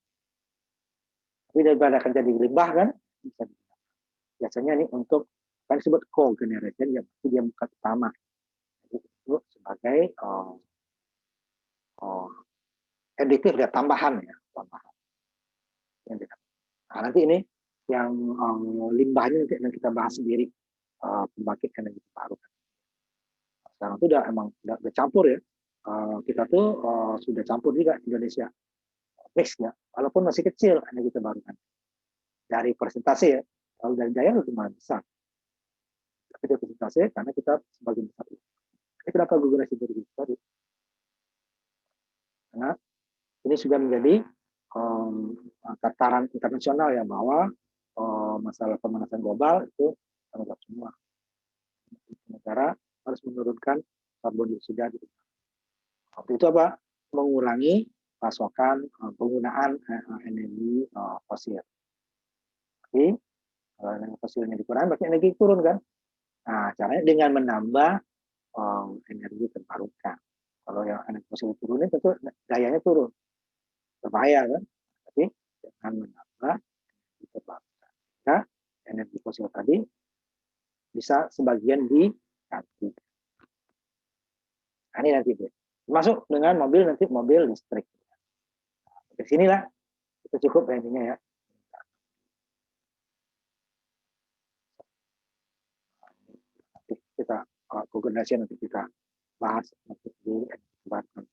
Tapi daripada akan jadi limbah kan, bisa digunakan. Biasanya ini untuk apa disebut co-generation, yang dia bukan utama. Jadi itu sebagai editif ya, tambahan ya, tambahan. Nah, nanti ini yang limbahnya nanti kita bahas sendiri, pembangkit energi terbarukan. Sekarang itu udah campur ya. Kita tuh sudah campur juga Indonesia mix ya, walaupun masih kecil energi terbarukan dari persentase ya. Kalau dari daya itu malah besar, tapi dari persentase karena kita sebagian besar. Ini kenapa guguran sinergi tadi? Karena ini sudah menjadi tataran internasional ya, bahwa masalah pemanasan global itu tanggung jawab semua. Negara harus menurunkan karbon dioksida. Waktu itu apa? Mengurangi pasokan penggunaan energi fosil. Jadi kalau energi fosilnya dikurangi, berarti energi turun kan? Nah, caranya dengan menambah energi terbarukan. Kalau yang energi fosil turunin, tentu dayanya turun, berbahaya kan? Tapi dengan menambah energi terbarukan, nah, energi fosil tadi bisa sebagian diganti. Nah, ini nanti masuk dengan mobil, nanti mobil listrik. Di sinilah itu cukup intinya ya. Kita koordinasi nanti kita bahas nanti di kesempatan.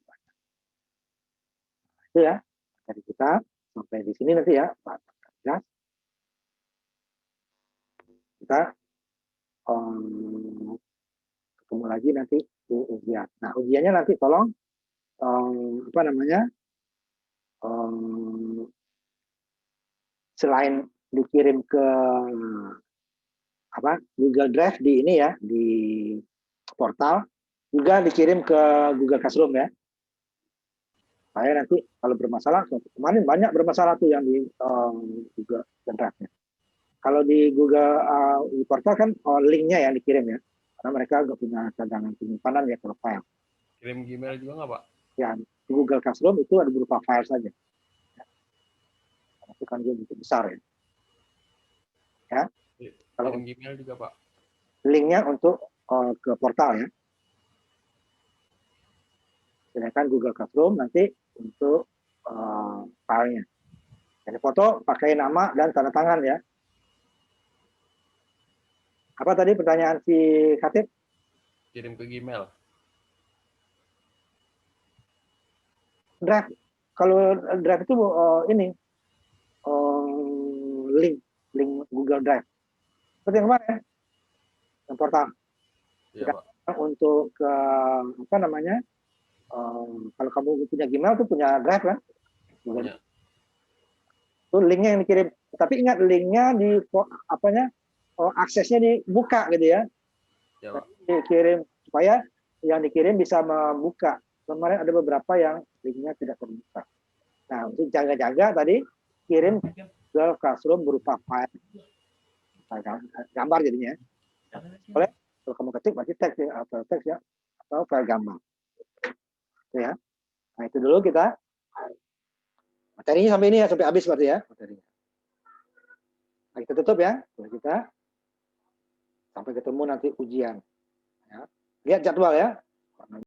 Itu ya dari kita sampai di sini nanti ya Pak. Kita ketemu lagi nanti di ujian. Nah ujiannya nanti tolong apa namanya selain dikirim ke apa Google Drive di ini ya di portal juga dikirim ke Google Classroom ya. Saya nanti kalau bermasalah kemarin banyak bermasalah tuh yang di Google Drive-nya. Kalau di Google di portal kan linknya yang dikirim ya, karena mereka nggak punya cadangan penyimpanan ya kalau file. Kirim Gmail juga nggak Pak? Ya di Google Classroom itu ada berupa file saja. Itu kan dia bentuk besar ya. Ya. Kalau kirim Gmail juga Pak. Linknya untuk ke portal ya. Sedangkan Google Classroom nanti untuk filenya. Jadi foto pakai nama dan tanda tangan ya. Apa tadi pertanyaan si Khatib? Kirim ke Gmail. Drive. Kalau Drive itu ini link Google Drive. Seperti yang kemarin, yang portal. Iya Pak. Untuk apa namanya? Kalau kamu punya Gmail tuh punya Drive kan? Punya. Itu linknya yang dikirim. Tapi ingat linknya di apanya? Aksesnya dibuka gitu ya. Ya, Pak. Dikirim supaya yang dikirim bisa membuka. Kemarin ada beberapa yang linknya tidak terbuka. Nah, untuk jaga-jaga tadi kirim ke Classroom berupa file gambar jadinya. Boleh kalau kamu ketik berarti teks ya atau file gambar. Ya. Nah, itu dulu kita materinya sampai ini ya, sampai habis berarti ya materinya. Nah, kita tutup ya. Kita sampai ketemu nanti ujian. Ya. Lihat jadwal ya.